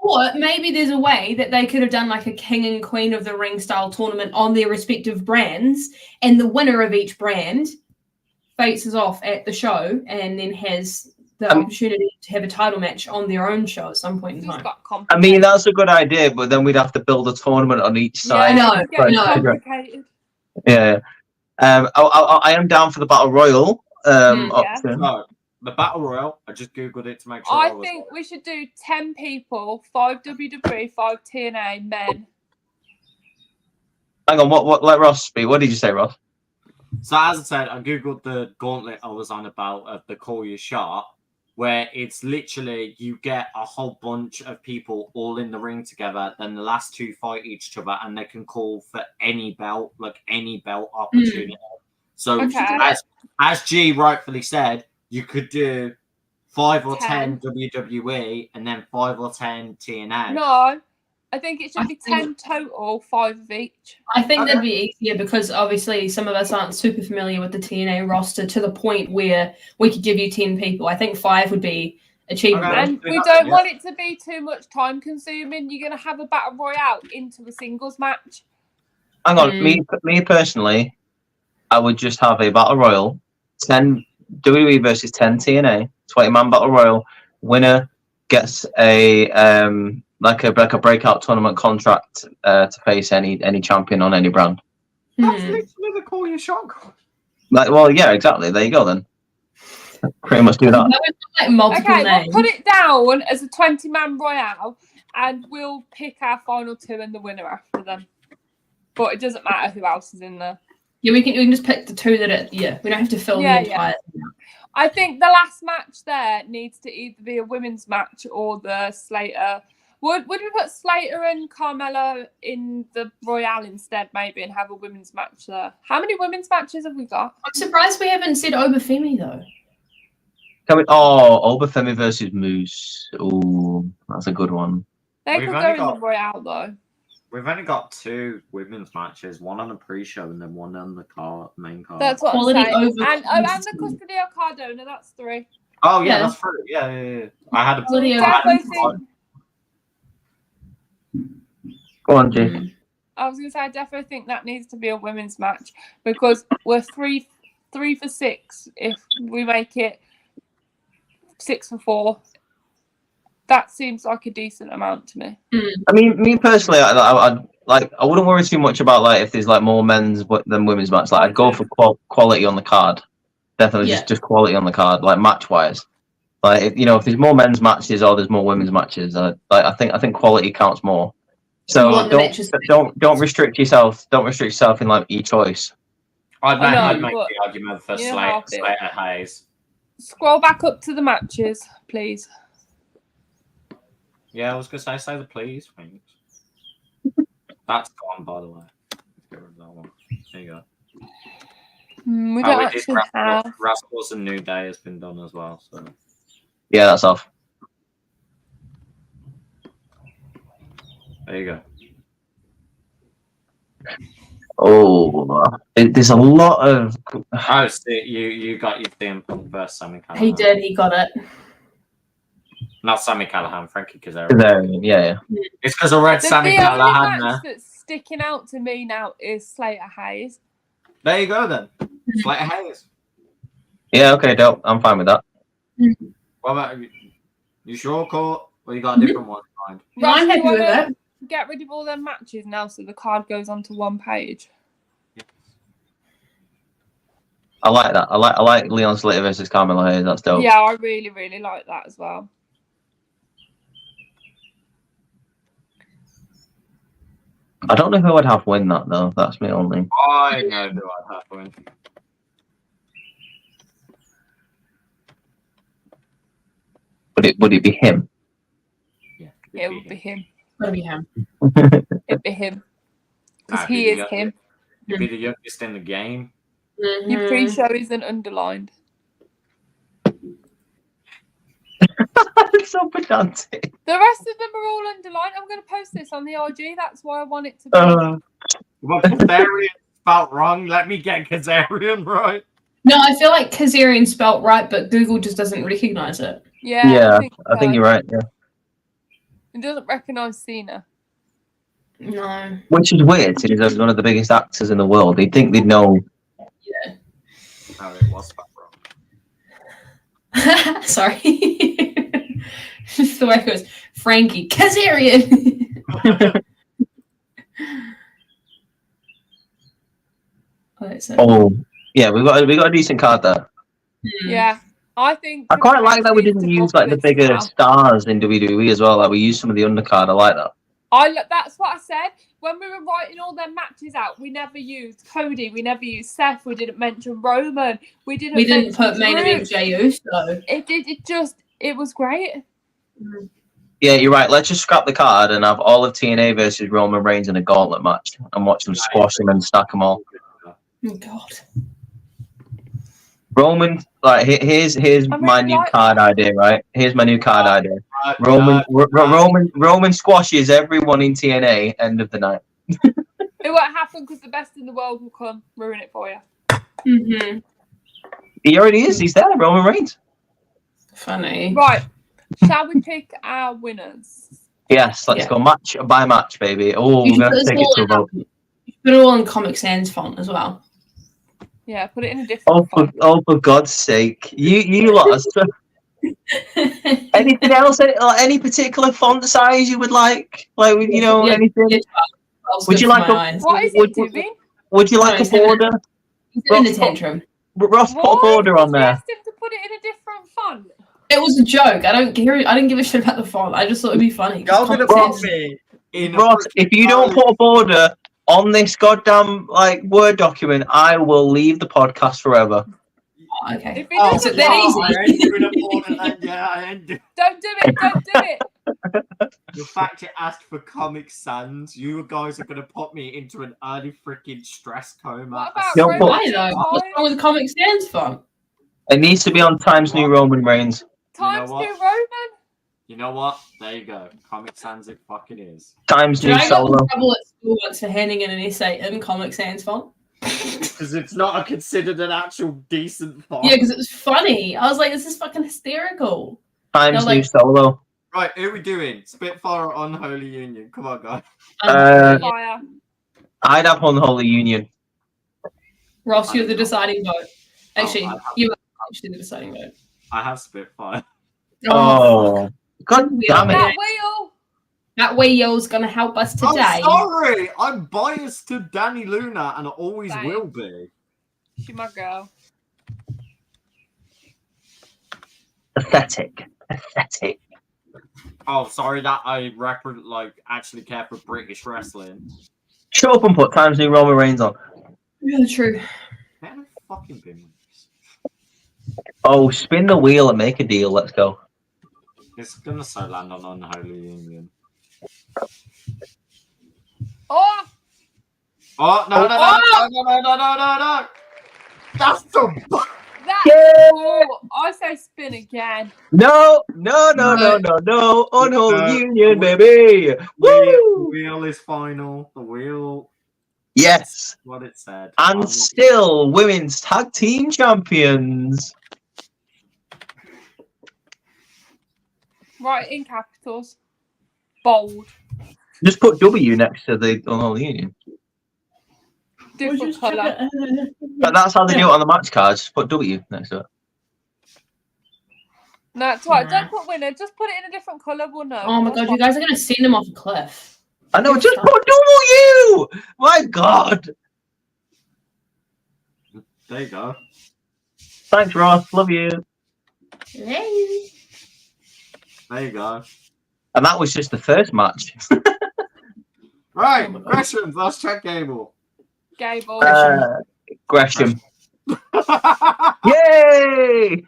Or maybe there's a way that they could have done like a king and queen of the ring style tournament on their respective brands, and the winner of each brand faces off at the show and then has the opportunity to have a title match on their own show at some point in time. I mean, that's a good idea, but then we'd have to build a tournament on each side. Yeah, I know. Complicated. Yeah. I am down for the battle royal option. No, the battle royal. I just googled it to make sure. I think we should do 10 people, 5 WWE, 5 TNA men. Hang on, what? Let Ross speak. What did you say, Ross? So as I said, I googled the gauntlet I was on about of the Call Your Shot, where it's literally you get a whole bunch of people all in the ring together, then the last 2 fight each other, and they can call for any belt, like any belt opportunity. So as G rightfully said, you could do 5 or 10 WWE and then 5 or 10 TNA. No, I think it should be 10 total, 5 of each. I think that'd be easier because obviously some of us aren't super familiar with the TNA roster to the point where we could give you 10 people. I think 5 would be achievable. And we don't want it to be too much time consuming. You're going to have a battle royale into a singles match. Hang on, me personally, I would just have a battle royal, 10 WWE versus 10 TNA, 20-man battle royal. Winner gets a like a breakout tournament contract to face any champion on any brand. That's literally the Call Your Shot. Like, well, yeah, exactly. There you go then. Pretty much do that. We'll put it down as a 20-man royale, and we'll pick our final 2 and the winner after them. But it doesn't matter who else is in there. Yeah, we can just pick the 2 that we don't have to fill the entire thing. I think the last match there needs to either be a women's match or the Slater. Would we put Slater and Carmella in the Royale instead, maybe, and have a women's match there? How many women's matches have we got? I'm surprised we haven't said Obafemi, though. Obafemi versus Moose. Oh, that's a good one. They could go in the Royale, though. We've only got 2 women's matches, one on a pre-show and then one on the main card. That's what I'm saying. And the Custodia Cardona, that's 3. Oh, yeah, that's 3. Yeah. I had a... Go on, Jake. I was going to say, I definitely think that needs to be a women's match because we're 3 for 6 if we make it 6 for 4. That seems like a decent amount to me. I mean, me personally, I wouldn't worry too much about like if there's like more men's than women's match. Like I'd go for quality on the card. Definitely, just quality on the card, like match wise. Like if there's more men's matches or there's more women's matches, I think quality counts more. So don't restrict yourself. Don't restrict yourself in like your choice. I'd make but the argument for you know how I feel. Slater Hayes. Scroll back up to the matches, please. Yeah, I was gonna say the please. Thanks. That's gone, by the way. Get rid of that one. There you go. We don't actually have. Rascals and New Day has been done as well. So Yeah, that's off. there you go. Oh, there's a lot of. Oh, see, you got your CM Punk versus Sammy Callahan. He did. He got it. Not Sammy Callahan, Frankie Kazarian. Yeah. It's because I read Sammy The only Callahan match there. that's sticking out to me now is Slater Hayes. There you go then. Slater Hayes. Yeah, okay, dope. I'm fine with that. What about you? Sure, Court? Or you got a different one in mind? No, I'm happy with it. Get rid of all their matches now, so the card goes onto one page. I like that. I like Leon Slater versus Carmelo Hayes. That's dope. Yeah, I really, really like that as well. I don't know who I'd have win that though. That's me only. I know who I'd have win. Would it be him? Yeah, It would be him. Gotta be him. It'd be him. Because Nah, he is him. He'd be the youngest in the game. Your pre-show isn't underlined. It's so pedantic. The rest of them are all underlined. I'm going to post this on the RG. That's why I want it to be. Well, Kazarian spelt wrong. Let me get Kazarian right. No, I feel like Kazarian spelt right, but Google just doesn't recognize it. Yeah, I think you're right. Yeah. It doesn't recognise Cena. No. Which is weird, since he's one of the biggest actors in the world. You'd think they'd know. Yeah. No, it was spelled wrong. Sorry. Just the way it goes. Frankie Kazarian. Oh, yeah, we got a decent card there. Yeah, I think. I quite like that we didn't use like the bigger stars in WWE as well. Like we used some of the undercard. I like that. That's what I said when we were writing all their matches out. We never used Cody. We never used Seth. We didn't mention Roman. We didn't put main event Jey Uso. It was great. Yeah, you're right. Let's just scrap the card and have all of TNA versus Roman Reigns in a gauntlet match and watch them squash them and stack them all. Oh God. Roman, like here's my new card idea, right? Here's my new card idea. Roman squashes everyone in TNA. End of the night. It won't happen because the best in the world will come ruin it for you. Mm-hmm. He already is. He's there, Roman Reigns. Funny. Right. Shall we pick our winners? Yes, let's go match by match, baby. Oh, we're gonna take it to a vote. Put it all in Comic Sans font as well. Yeah, put it in a different font. For God's sake. You lot are so... Anything else? Any particular font size you would like? Like, anything? Would you like What is it doing? Would you like a border? He's in a tantrum. Ross, put a border on there. Asked him to put it in a different font. It was a joke. I didn't give a shit about the font. I just thought it'd be funny. You're gonna put me in Ross, if you don't put a border on this goddamn Word document, I will leave the podcast forever. Oh, okay. Is it that easy? I ain't doing a border then, yeah, I ain't doing. Don't do it! Don't do it! The fact you asked for Comic Sans, you guys are gonna put me into an early freaking stress coma. What Don't about put- Why though? What's wrong with the Comic Sans font? It needs to be on Times New Roman Reigns. Times what? New Roman? You know what? There you go. Comic Sans it fucking is. Times New I got Solo. in trouble at school once for handing in an essay in Comic Sans font. Because it's not considered an actual decent font. Yeah, because it was funny. I was like, this is fucking hysterical. Times They're New like- Solo. Right, who are we doing? Spitfire or Unholy Union? Come on, guys. Fire. I'd have Unholy Union. Ross, you're the deciding vote. Actually, I have- you are actually the deciding vote. I have Spitfire. Oh, God damn That it. wheel! That wheel's gonna help us today. I'm sorry. I'm biased to Danny Luna and always Same. will be. She's my girl. Pathetic. Oh, sorry that I actually care for British wrestling. Shut up and put Times New Roman Reigns on. Really true. fucking bin rings. Oh, spin the wheel and make a deal. Let's go. It's gonna so land on Unholy Union. Oh, Oh, no, no, no, no, no, no, no, no, no, no. That's the... that. Yeah. Oh, I say spin again. No. Unholy No. Union, baby. The wheel is final. The wheel... Yes. What it said. And still women's tag team champions. Right, in capitals. Bold. Just put W next to the Unholy Union. Different colour. But that's how they do it on the match cards. Just put W next to it. No, it's right. Don't put winner. Just put it in a different colour. We'll know. Oh my god, you guys are gonna send him off a cliff. I know, just put W! My god! There you go. Thanks, Ross. Love you. There you go. And that was just the first match. Right, questions. Let's check Gable. Gable. Gresham. Yay!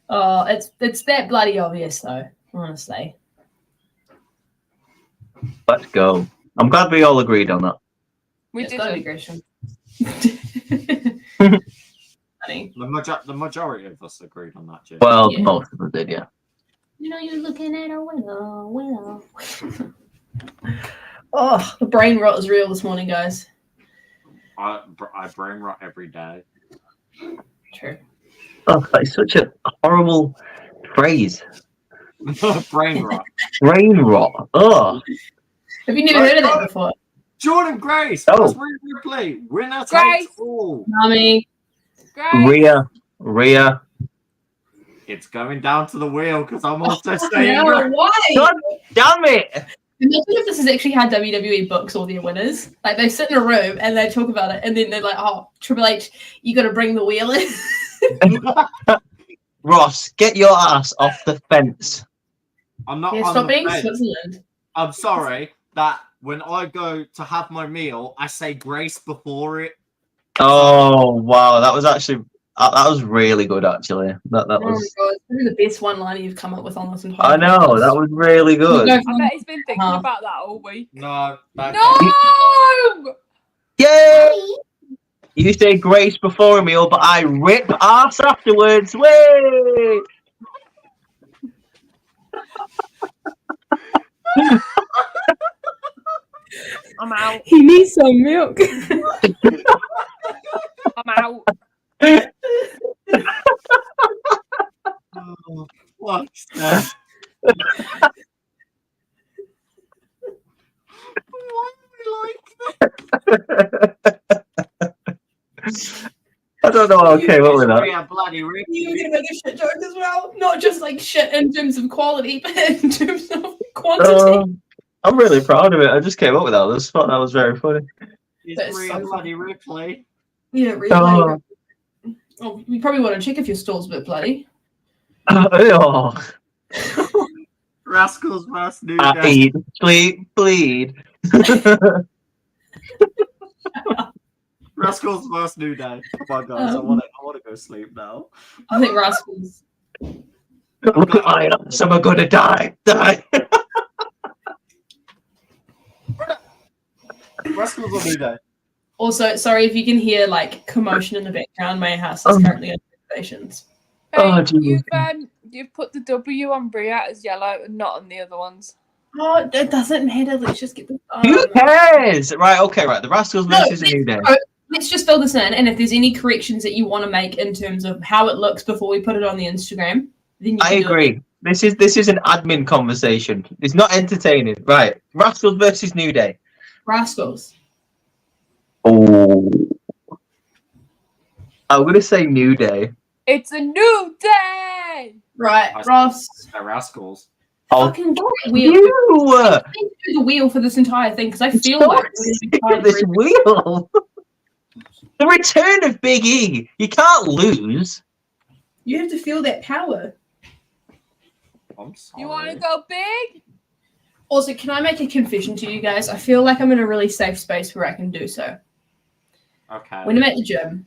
Oh, it's that bloody obvious though, honestly. Let's go. I'm glad we all agreed on that. We It's gotta be didn't. Gresham. Funny. The majority of us agreed on that, Jim. Well, Yeah. most of us did, yeah. You know, you're looking at a window. Oh, the brain rot is real this morning, guys. I brain rot every day. True. Oh, that's such a horrible phrase. Brain rot. Brain rot. Oh. Have you never heard of that before? Jordan Grace. Oh. That's where you play. Winner takes Grace. all. Mummy. Great. Rhea. It's going down to the wheel because I'm also saying. No, why? God damn it! Imagine if this is actually how WWE books all their winners. Like they sit in a room and they talk about it, and then they're like, "Oh, Triple H, you got to bring the wheel in." Ross, get your ass off the fence. I'm not Yeah, on stop the being fence. Switzerland. I'm sorry that when I go to have my meal, I say grace before it. Oh wow, that was actually that was really good. Actually, that Oh my was. god, this is the best one liner you've come up with on this entire. I know podcast. that was really good. I bet he's been thinking about that all week. No. No! Yay! You say grace before a meal, but I rip ass afterwards. Way! I'm out. He needs some milk. I'm out. Oh, what's that? Why do we like I don't know how I came up with that. Yeah, bloody Rick. You were gonna make a shit joke as well, not just like shit in terms of quality, but in terms of quantity. I'm really proud of it. I just came up with that. I just thought that was very funny. It's That's Rhea so bloody Ripley. Yeah, really. Oh. Oh, you probably want to check if your stool's a bit bloody. Oh. Rascals vs. New I Day. eat, sleep, bleed. Rascals vs. New Day. Come on, guys. I want to go sleep now. I think Rascals. Look at my ass. I'm gonna die. Die. Rascals or New Day? Also, sorry if you can hear like commotion in the background. My house is currently under renovations. Oh, Hey, Jesus. you've put the W on Bria as yellow and not on the other ones. Oh, it doesn't matter. Let's just get this. Who cares? Right, okay, right. The Rascals versus a New Day. Let's just fill this in, and if there's any corrections that you want to make in terms of how it looks before we put it on the Instagram, then you can I do agree. it. This is an admin conversation. It's not entertaining. Right. Rascals versus New Day. Rascals. Oh. I'm gonna say New Day. It's a new day! Right, Ross. They're Rascals. Oh, Fucking get that wheel. you! I need to do the wheel for this entire thing because I feel So like sick of this wheel. The return of Big E. You can't lose. you have to feel that power. I'm sorry. You want to go big? Also, can I make a confession to you guys? I feel like I'm in a really safe space where I can do so. Okay. When I'm at the gym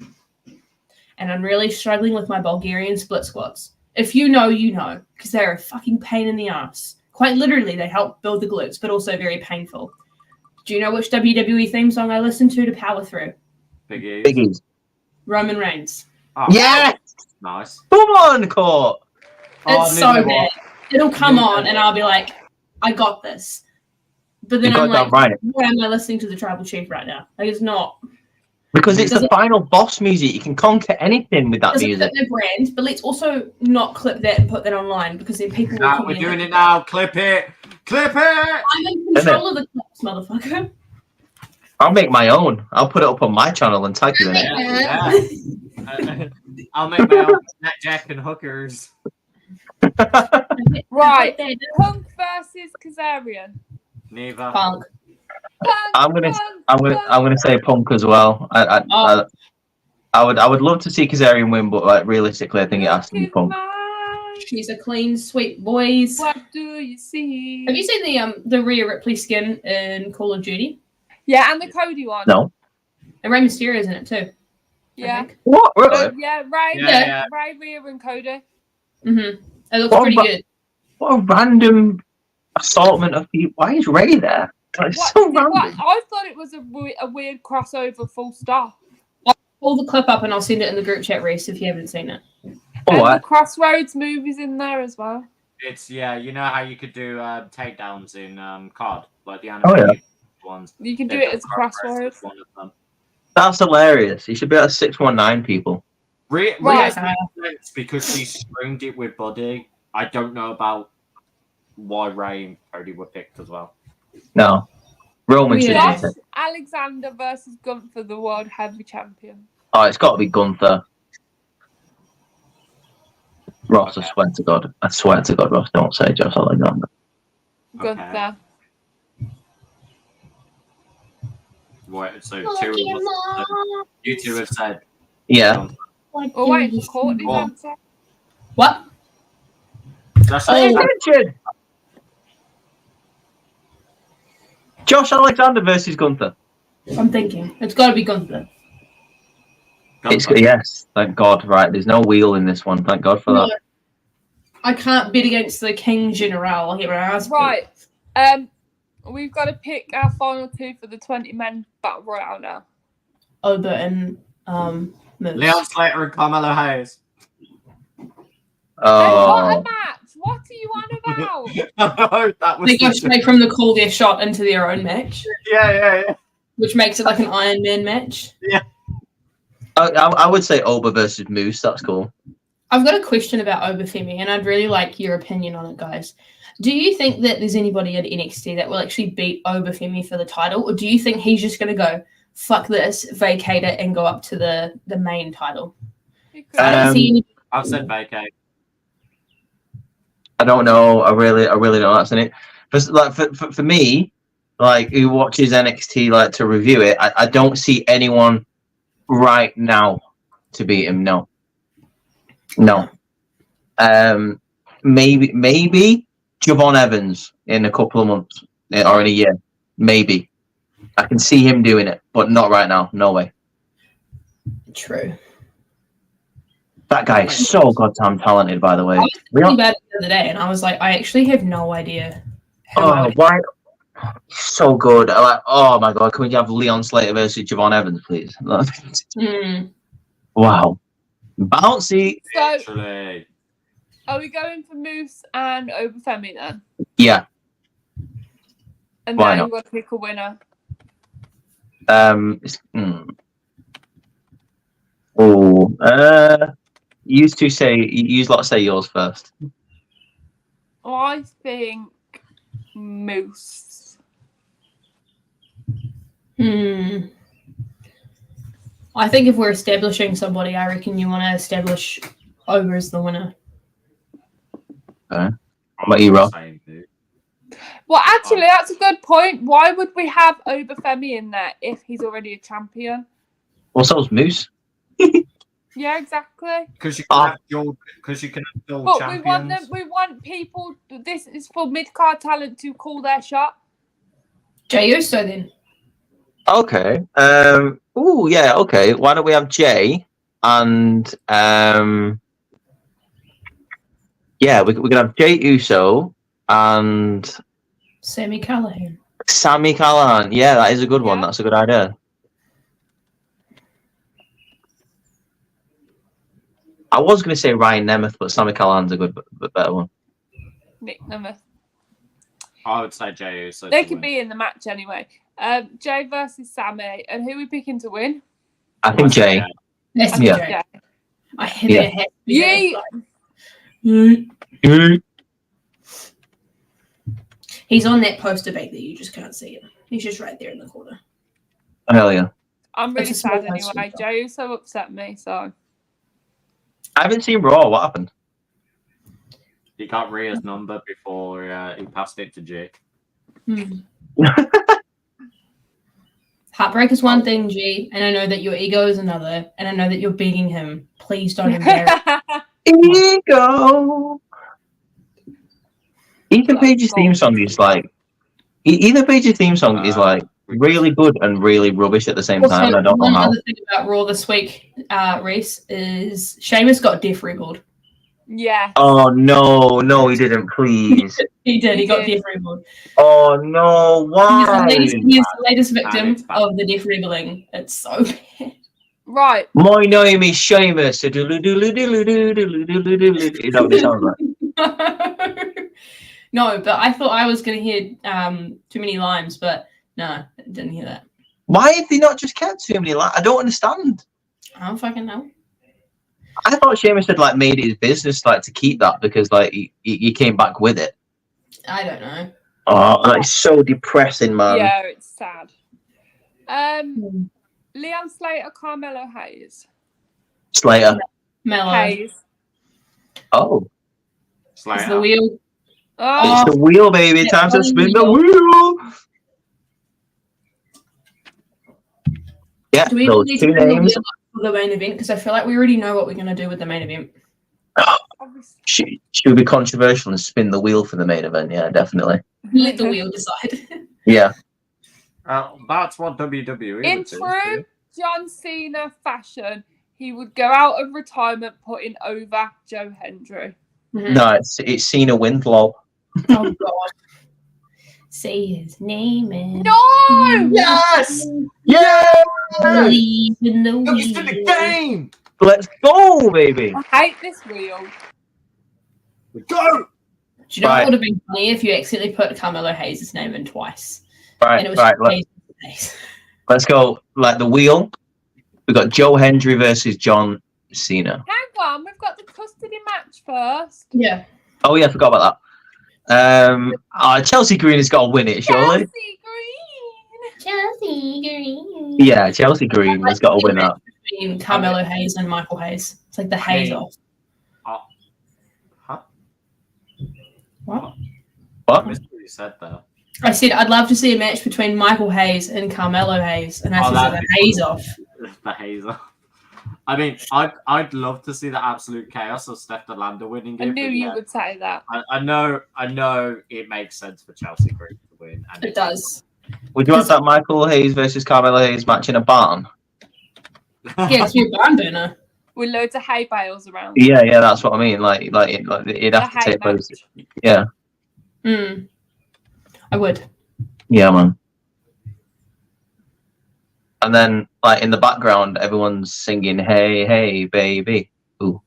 and I'm really struggling with my Bulgarian split squats, if you know, you know, because they're a fucking pain in the ass. Quite literally, they help build the glutes, but also very painful. Do you know which WWE theme song I listen to power through? Biggies. Roman Reigns. Oh, Yeah! Nice. Come on, Court! It's so bad. It'll come on and I'll be like, I got this. But then You I'm got like, that right. why am I listening to the Tribal Chief right now? Like, it's not. Because it's the final boss music. You can conquer anything with that Doesn't music. fit their brand, but let's also not clip that and put that online because then people will Nah, call we're me doing it now. Clip it. Clip it. I'm in control of the clips, motherfucker. I'll make my own. I'll put it up on my channel and tag you in it. Yeah. I'll make my own Jack and hookers. Right. Punk versus Kazarian. Neither. Punk. I'm gonna say Punk as well. I would love to see Kazarian win, but like realistically, I think it has to be Punk. She's a clean, sweet boys. What do you see? Have you seen the Rhea Ripley skin in Call of Duty? Yeah, and the Cody one. No. And Rey Mysterio's in it too. Yeah. What? Really? Yeah, Ray. Yeah. Ray, Rhea, and Cody. Mm-hmm. It looks pretty good. What a random assortment of people. Why is Ray there? Like, so random. I thought it was a weird crossover. Full stop. I'll pull the clip up and I'll send it in the group chat, Reese, if you haven't seen it. And the Crossroads movies in there as well. It's you know how you could do takedowns in COD, like the animated ones. You can do it as Crossroads. One of them. That's hilarious. You should be able to 619 people. Rhea Right. makes sense because she streamed it with Buddy. I don't know about why Ray and Cody were picked as well. No. Roman should Josh be picked. Alexander versus Gunther, the world heavy champion. Oh, it's got to be Gunther. Ross, I swear to God. I swear to God, Ross, don't say Josh Alexander. Gunther. Wait, so two of us, you two have said. Yeah. Oh, wait, Courtney's answer. What? Josh Alexander versus Gunther. I'm thinking. It's got to be Gunther. Yes, thank God. Right, there's no wheel in this one. Thank God for that. I can't bid against the King General here. Right. We've got to pick our final two for the 20-man battle royale now. Oba and Moose. Leon Slater and Carmelo Hayes. Oh. What a match! What are you on about? That was They go straight from the call their shot into their own match. Yeah. Which makes it like an Iron Man match. Yeah. I would say Oba versus Moose. That's cool. I've got a question about Obafemi, and I'd really like your opinion on it, guys. Do you think that there's anybody at NXT that will actually beat Obafemi for the title, or do you think he's just going to go, fuck this, vacate it, and go up to the main title? I don't see any. I've said vacate. I don't know. I really don't. That's in it. For me, like who watches NXT like to review it, I don't see anyone right now to beat him. No. Maybe Javon Evans in a couple of months or in a year. Maybe I can see him doing it, but not right now. No way. True. That guy is so goddamn talented, by the way. I was thinking about it the other day, and I was like, I actually have no idea. Why? So good. Oh my God, can we have Leon Slater versus Javon Evans, please? Wow. Bouncy. So, Literally. are we going for Moose and Obafemi then? Yeah. And Why now not? you've got to pick a winner. You lot say yours first. I think Moose. I think if we're establishing somebody, I reckon you want to establish Oba as the winner. Okay. What about you, Rob? Well, actually, that's a good point. Why would we have Obafemi in there if he's already a champion? Well, so's Moose. Yeah, exactly. Because you can have dual But champions. we want people. This is for mid-card talent to call their shot. Jey Uso then. Okay. Oh yeah, okay. Why don't we have Jay and yeah, we can have Jay Uso and Sammy Callahan. Sammy Callahan. Yeah, that is a good one. Yeah. That's a good idea. I was going to say Ryan Nemeth, but Sammy Callahan's a good, but better one. Nick Nemeth. I would say Jey Uso. They to could win. be in the match anyway. Jay versus Sammy, and who are we picking to win? I think Jay. Let's I be think Yeah. Jay. I hate Yeah. it. Yay! He's on that poster back there. You just can't see him. He's just right there in the corner. Hell yeah. I'm really That's a small sad anyway. poster. Jey Uso upset me, so I haven't seen Raw. What happened? He got Rhea's number before he passed it to Jake. Heartbreak is one thing, G, and I know that your ego is another, and I know that you're beating him. Please don't embarrass. Ego. Ethan Page's theme song is like. Ethan Page's theme song is like really good and really rubbish at the same time. I don't know one how. other thing about Raw this week, Reese, is Sheamus got deaf record. yeah. Oh no, he didn't. Please. He did. He got did. deaf record. Oh no, why? He is the latest victim It's bad. of the deaf rebeling. It's so bad. Right. My name is Sheamus. Is that what it sounds like? No, but I thought I was going to hear too many limes, but no, I didn't hear that. Why have they not just kept too many? I don't understand. I don't fucking know. I thought Sheamus had like made it his business like to keep that because like he came back with it. I don't know. Oh, that's so depressing, man. Yeah, it's sad. Leon Slater, Carmelo Hayes. Slater. Mellow. Hayes. Oh, Slater. It's the wheel. Oh, it's the wheel, baby. Time to spin the wheel. Yeah, Do we those need two to bring the names. wheel up for the main event? Because I feel like we already know what we're going to do with the main event. obviously. Should we be controversial and spin the wheel for the main event? Yeah, definitely. Let the wheel decide. Yeah. That's what WWE In would do, true too. John Cena fashion, he would go out of retirement putting over Joe Hendry. No, it's Cena Windlow. Oh God. Say his name and No! Yes! Yeah. believe in the Look, it's in the wheel. game! Let's go, baby. I hate this wheel. Go! Do you know Right. what would have been funny if you accidentally put Carmelo Hayes' name in twice? And Right, it was right. Hayes. Let's go. Like the wheel. We've got Joe Hendry versus John Cena. Hang on, we've got the custody match first. Yeah. Oh yeah, I forgot about that. Chelsea Green has got to win it, surely. Chelsea Green. Chelsea Green. Yeah, Chelsea Green has got to win that. Between Carmelo Hayes and Michael Hayes. It's like the Hayes off. Huh? What? What? I missed what you said there. I said I'd love to see a match between Michael Hayes and Carmelo Hayes, and I said that'd the be Hayes fun. off. The hazer. I mean, I'd love to see the absolute chaos of Steph Delanda winning it. I knew but you yeah, would say that. I know it makes sense for Chelsea Green to win. And It does. Would you want that Michael Hayes versus Carmelo Hayes match in a barn? Yeah, it's your barn burner. With loads of hay bales around. Yeah, that's what I mean. Like it'd have to The hay take place. match. Yeah, I would. yeah, man. And then, like in the background, everyone's singing "Hey, hey, baby." Ooh,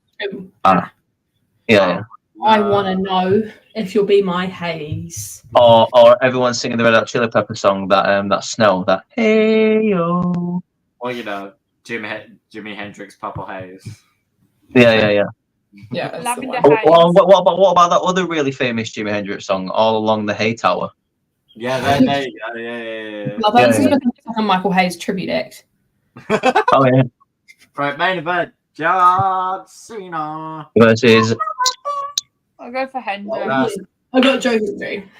yeah. I want to know if you'll be my Hayes. Or everyone's singing the Red Hot Chili Pepper song that Snow that Hey yo. Or Jimi Hendrix, Purple Haze. Yeah. Yeah. that's the Lavender one. Hayes. What about that other really famous Jimi Hendrix song, "All Along the Hay Tower"? Yeah, there you go. Yeah. Well, that's like a Michael Hayes tribute act. Oh yeah. Right, main event. John Cena. Versus I'll go for Hendry. I got Joe Hendry.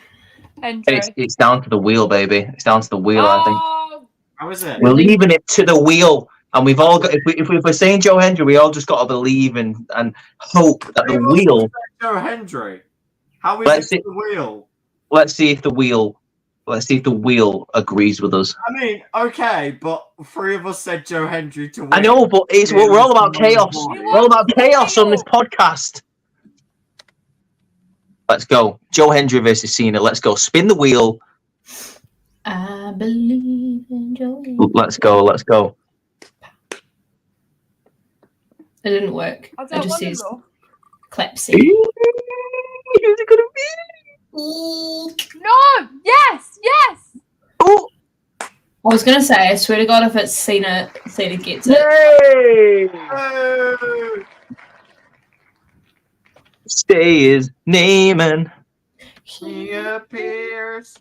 Hendry. it's down to the wheel, baby. It's down to the wheel. I think Oh, How is it? we're leaving it to the wheel, and we've all got. If we're saying Joe Hendry, we all just got to believe and hope that the wheel. Joe Hendry. How is Let's it see- the wheel? Let's see if the wheel Let's see if the wheel agrees with us. I mean, okay, but 3 of us said Joe Hendry to win. I know, but we're all about chaos. We're all about chaos on this podcast. Let's go. Joe Hendry versus Cena. Let's go. Spin the wheel. I believe in Joe. Let's go. Let's go. It didn't work. I It don't just want to says know. Clepsy. Who's it gonna be? No! Yes! Yes! Oh. I was gonna say, I swear to God, if it's Cena gets it. Hey! Stay his naming. He appears.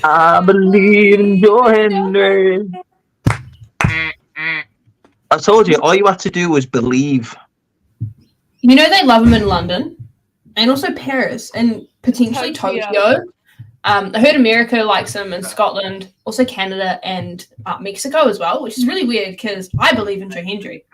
I believe in Joe Hendry. I told you, all you had to do was believe. You know they love him in London, and also Paris, and potentially Tokyo. I heard America likes him, and Scotland, also Canada, and Mexico as well, which is really weird because I believe in Joe Hendry.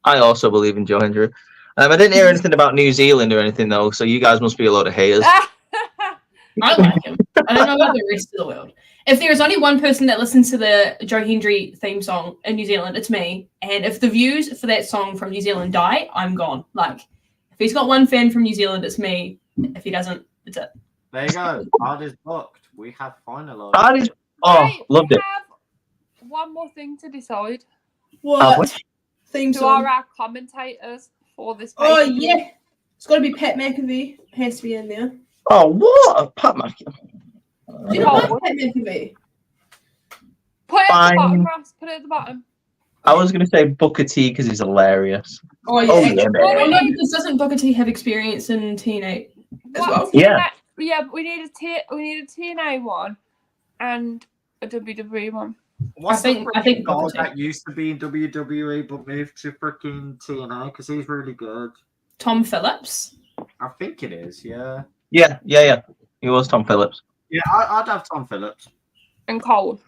I also believe in Joe Hendry. I didn't hear anything about New Zealand or anything though, so you guys must be a load of haters. I like him. I don't know about the rest of the world. If there is only one person that listens to the Joe Hendry theme song in New Zealand, it's me. And if the views for that song from New Zealand die, I'm gone. Like, if he's got one fan from New Zealand, it's me. If he doesn't, it's it. There you go. Card is booked. We have finalized. Loved it. We have one more thing to decide. What? Theme Who are our commentators for this? Oh, pay-per-view? yeah. It's got to be Pat McAfee. It has to be in there. Oh, what? Pat McAfee. Do you not like Pat McAfee? Put it at Fine. the bottom, Ross. Put it at the bottom. I was going to say Booker T because he's hilarious. Oh, yeah. Oh, yeah, man. Oh, no, because doesn't Booker T have experience in TNA as well? Yeah. Yeah, but we need a TNA one and a WWE one. What's I think the guy Booker T. that used to be in WWE but moved to freaking TNA because he's really good. Tom Phillips. I think it is, yeah. Yeah. He was Tom Phillips. Yeah, I'd have Tom Phillips. And Cole.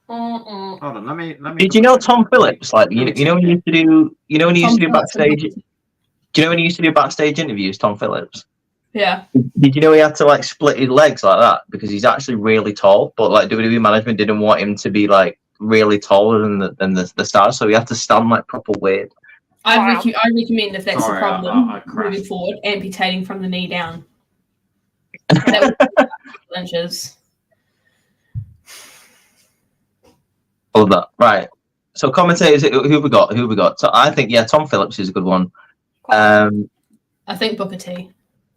Hold on, let me. Did you know Tom Phillips? Like you know when he used to do when he used to do backstage. Do you know when he used to do backstage interviews? Tom Phillips. Yeah. Did you know he had to like split his legs like that because he's actually really tall, but like WWE management didn't want him to be like really taller than the stars, so he had to stand like proper weird. I recommend if that's Sorry, the problem I crashed. moving forward, amputating from the knee down. That would be inches. All of that, right? So commentators, who have we got? So I think Tom Phillips is a good one. I think Booker T.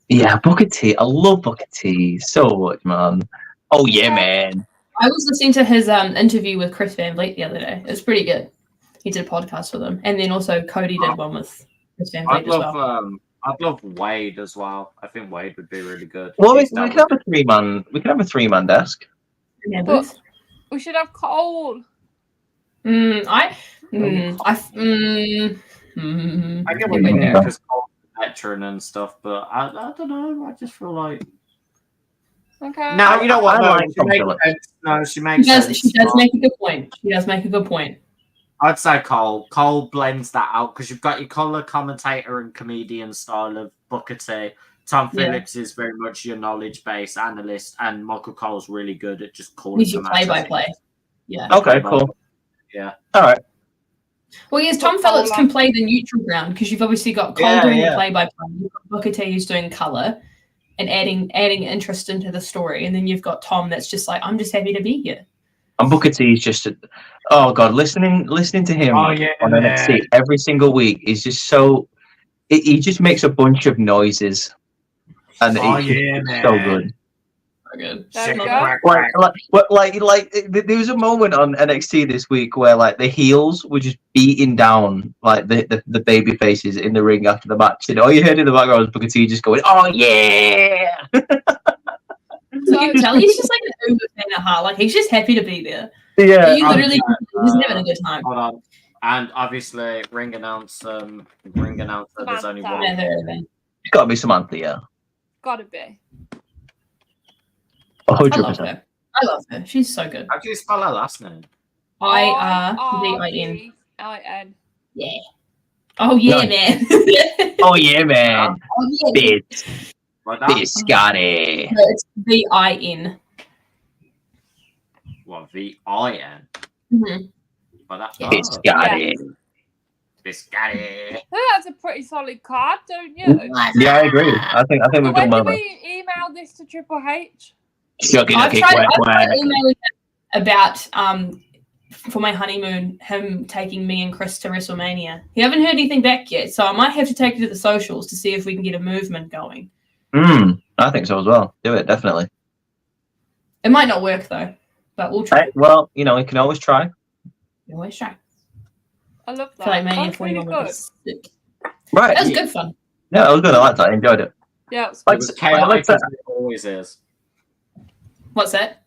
Yeah, Booker T. I love Booker T so much, man. Oh yeah, man. I was listening to his interview with Chris Van Vliet the other day. It was pretty good. He did a podcast with him, and then also Cody did one with Chris Van Vliet as well. I'd love Wade as well. I think Wade would be really good. Well, we can have a 3-man. We can have a 3-man desk. Yeah, But we should have Cole. I get what you mean because Cole's a veteran and stuff, but I don't know. I just feel like. Okay. No, you know what? I No, like she Tom makes Phillips. sense. No, she makes sense. She does make a good point. She does make a good point. I'd say Cole. Cole blends that out because you've got your color commentator and comedian style of Booker T. Tom Phillips is very much your knowledge-based analyst, and Michael Cole's really good at just calling He's the your matches. play-by-play. Yeah. Okay, cool. Yeah. All right. Well, yes, Tom Phillips can play the neutral ground because you've obviously got Cole doing the play-by-play. You've got Booker T who's doing color and adding interest into the story, and then you've got Tom that's just like, I'm just happy to be here. And Booker T is just, oh god, listening to him on NXT every single week is just so. He just makes a bunch of noises, and it's so good. There There was a moment on NXT this week where like the heels were just beating down like the baby faces in the ring after the match, and all you heard in the background was Booker T just going, "Oh yeah!" So you can tell he's just like an uber fan at heart. Like he's just happy to be there. Yeah, He literally he's having a good time. Hold on. And obviously, ring announcer. There's only one. It's got to be Samantha, yeah. Gotta be. 100%. I love her. She's so good. How do you spell her last name? IRVIN. IN. Yeah. Oh yeah, Nice. man. Oh yeah, man. Oh yeah. Bit Scotty. No, it's VIN. What, V-I-N? Mhm. But that, Biscotti. Biscotti. That's a pretty solid card, don't you? Yeah, I agree. I think we've When done well do there. we email this to Triple H? I've tried emailing him about for my honeymoon, him taking me and Chris to WrestleMania. He haven't heard anything back yet, so I might have to take it to the socials to see if we can get a movement going. I think so as well. Do it, definitely. It might not work though, but we'll try. Well, you know, we can always try. We always try. I love that. I feel like Mania That's really 41 would be good. sick. Right. That was good fun. Yeah, it was good. I liked that. I enjoyed it. Yeah, it was It good. was chaotic as it always is. What's that?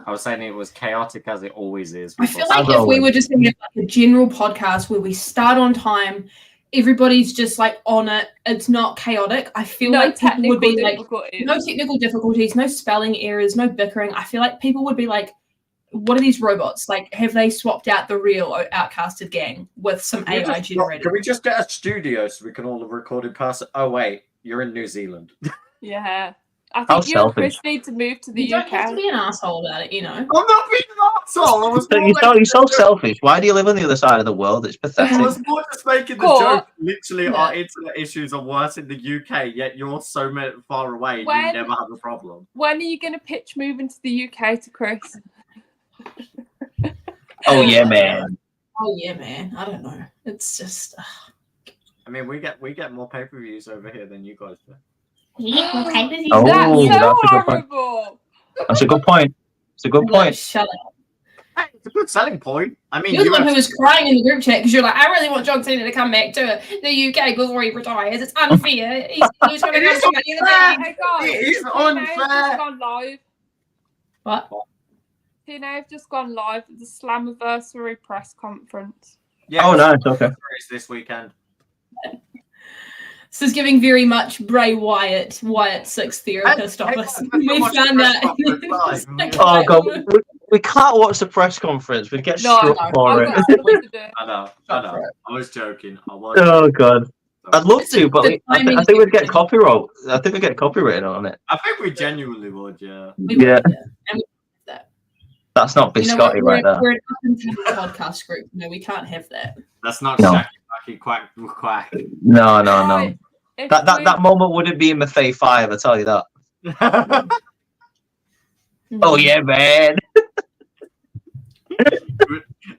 I was saying it was chaotic as it always is. I feel like if we were just going to have like a general podcast where we start on time, everybody's just like on it, it's not chaotic. I feel like people would be like, no technical difficulties, no spelling errors, no bickering. I feel like people would be like, what are these robots? Like, have they swapped out the real Outcasted gang with some AI generated? Can we just get a studio so we can all record in person? Oh, wait, you're in New Zealand. Yeah. I think you and Chris need to move to the You UK. don't have to be an asshole about it, you know. I'm not being an asshole. You're so selfish. Why do you live on the other side of the world? It's pathetic. I was more just making the joke. Literally, our internet issues are worse in the UK, yet you're so far away, you never have a problem. When are you going to pitch moving to the UK to Chris? Oh, yeah, man. Oh, yeah, man. I don't know. It's just... I mean, we get more pay-per-views over here than you guys do. Oh, That's so a good point. horrible. That's a good point. It's a good point. Shut up. Hey, it's a good selling point. I mean, You're the one who was crying in the group chat because you're like, I really want John Cena to come back to the UK before he retires. It's unfair. He's going to go to Money in the Bank. Hey guys, It is TNA unfair. have just gone live. What? TNA have just gone live at the Slammiversary press conference. Yeah, Oh, nice. Okay. It's this weekend. This is giving very much Bray Wyatt's sixth therapist office. We found out. Oh, God. We can't watch the press conference. We get struck for it. I know. I was joking. Oh, God. I'd love to, but I think we'd get copyright. I think we'd get copyrighted on it. I think we genuinely would, yeah. Yeah. That's not biscotti right there. We're an up-and-coming podcast group. No, we can't have that. That's not shacky, quack. No. That moment wouldn't be in the Fay 5, I tell you that. Oh, yeah, man.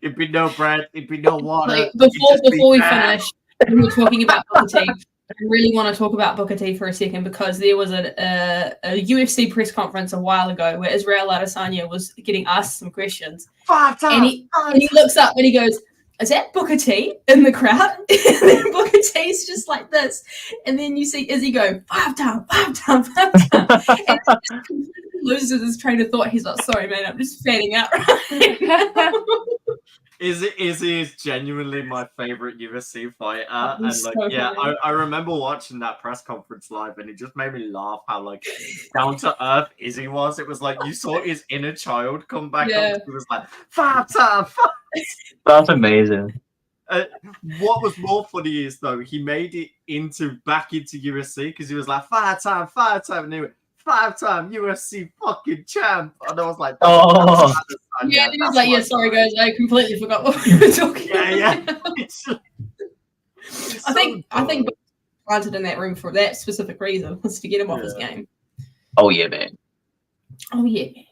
It'd be no bread, it'd be no water. Like, before we finish, we were talking about Booker T. I really want to talk about Booker T for a second because there was a UFC press conference a while ago where Israel Adesanya was getting asked some questions. And he looks up and he goes, is that Booker T in the crowd? And then Booker T's just like this. And then you see Izzy go, 5 time. And he just completely loses his train of thought. He's like, sorry, man, I'm just fanning out right now. Izzy is genuinely my favorite UFC fighter. And like, so funny. I remember watching that press conference live and it just made me laugh how like down to earth Izzy was. It was like you saw his inner child come back up. He was like, 5 time. That's amazing. What was more funny is though, he made it back into UFC because he was like 5 time. And he went, 5-time UFC fucking champ. And I was like, oh. Yeah, he was like, yeah, sorry guys, I completely forgot what we were talking about. I think planted in that room for that specific reason was to get him off his game. Oh yeah, man. Okay.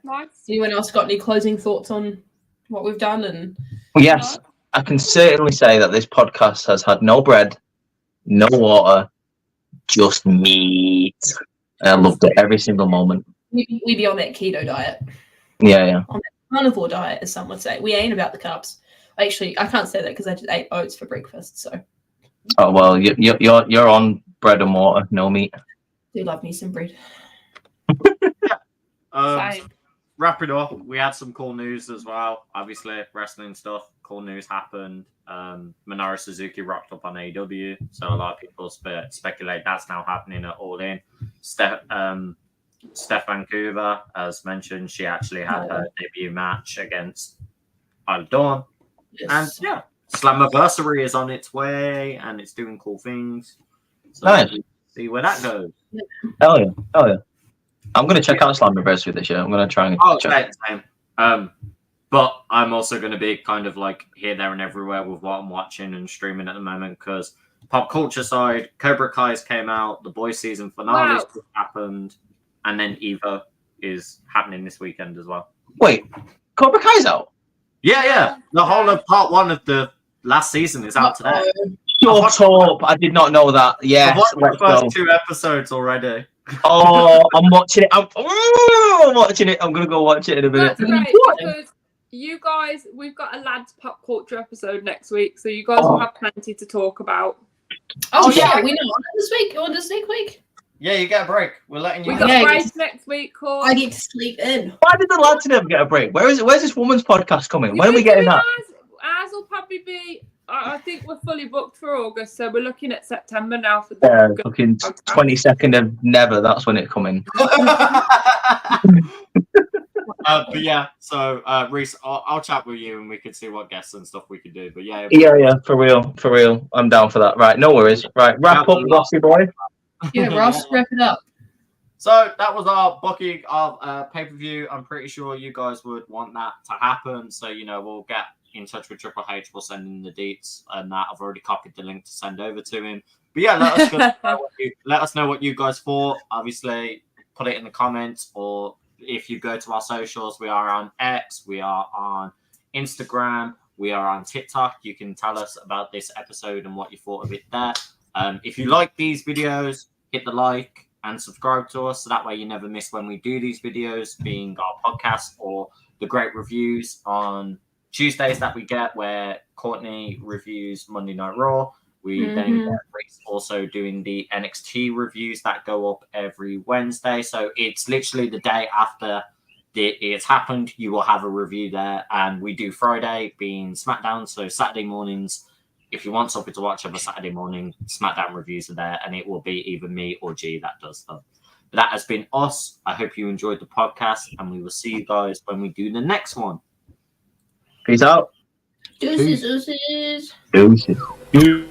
Nice. Anyone else got any closing thoughts on what we've done? And yes, I can certainly say that this podcast has had no bread, no water, just meat. I loved it every single moment. We be on that keto diet. Yeah. On that carnivore diet, as some would say. We ain't about the carbs. Actually, I can't say that because I just ate oats for breakfast. So. Oh well, you're on bread and water, no meat. I do love me some bread. Wrapping up, we had some cool news as well. Obviously, wrestling stuff. Cool news happened. Minoru Suzuki rocked up on AEW, so a lot of people speculate that's now happening at All In. Steph Vancouver, as mentioned, she actually had her debut match against Isle Dawn. Yes. And yeah, Slammiversary is on its way and it's doing cool things. So nice. See where that goes. Hell yeah. I'm going to check out Slammiversary this year. I'm going to try and check. Same. But I'm also going to be kind of like here, there, and everywhere with what I'm watching and streaming at the moment because pop culture side, Cobra Kai's came out, the Boys season finale happened, and then Eva is happening this weekend as well. Wait, Cobra Kai's out? Yeah. The whole of part 1 of the last season is out today. Shut up! I did not know that. Yes, I've watched the first 2 episodes already. Oh, I'm watching it. I'm watching it. I'm gonna go watch it in a minute. That's great because you guys, we've got a lads pop culture episode next week, so you guys will have plenty to talk about. Oh yeah, we know this week or this week. Yeah, you get a break. We're letting you. We got a break next week. Cool. I get to sleep in. Why did the lads never get a break? Where's this woman's podcast coming? When are we getting that? Ours will probably be. I think we're fully booked for August, so we're looking at September now for the. Fucking 22nd of never. That's when it's coming. But yeah, so Reese, I'll chat with you and we can see what guests and stuff we can do. But yeah, for real. I'm down for that. Right, no worries. Right, wrap up, Rossi boy. Yeah, Ross, wrap it up. So that was our booking of pay-per-view. I'm pretty sure you guys would want that to happen. So we'll get in touch with Triple H. We'll send in the deets and that. I've already copied the link to send over to him. But yeah, let us know what you guys thought. Obviously, put it in the comments, or if you go to our socials, we are on X, we are on Instagram, we are on TikTok. You can tell us about this episode and what you thought of it there. If you like these videos, hit the like and subscribe to us, so that way you never miss when we do these videos, being our podcast or the great reviews on Tuesdays that we get, where Courtney reviews Monday Night Raw. We then get Reese also doing the NXT reviews that go up every Wednesday. So it's literally the day after it's happened, you will have a review there. And we do Friday being SmackDown. So Saturday mornings, if you want something to watch of a Saturday morning, SmackDown reviews are there. And it will be either me or G that does them. But that has been us. I hope you enjoyed the podcast. And we will see you guys when we do the next one. Peace out. Deuces. Deuces.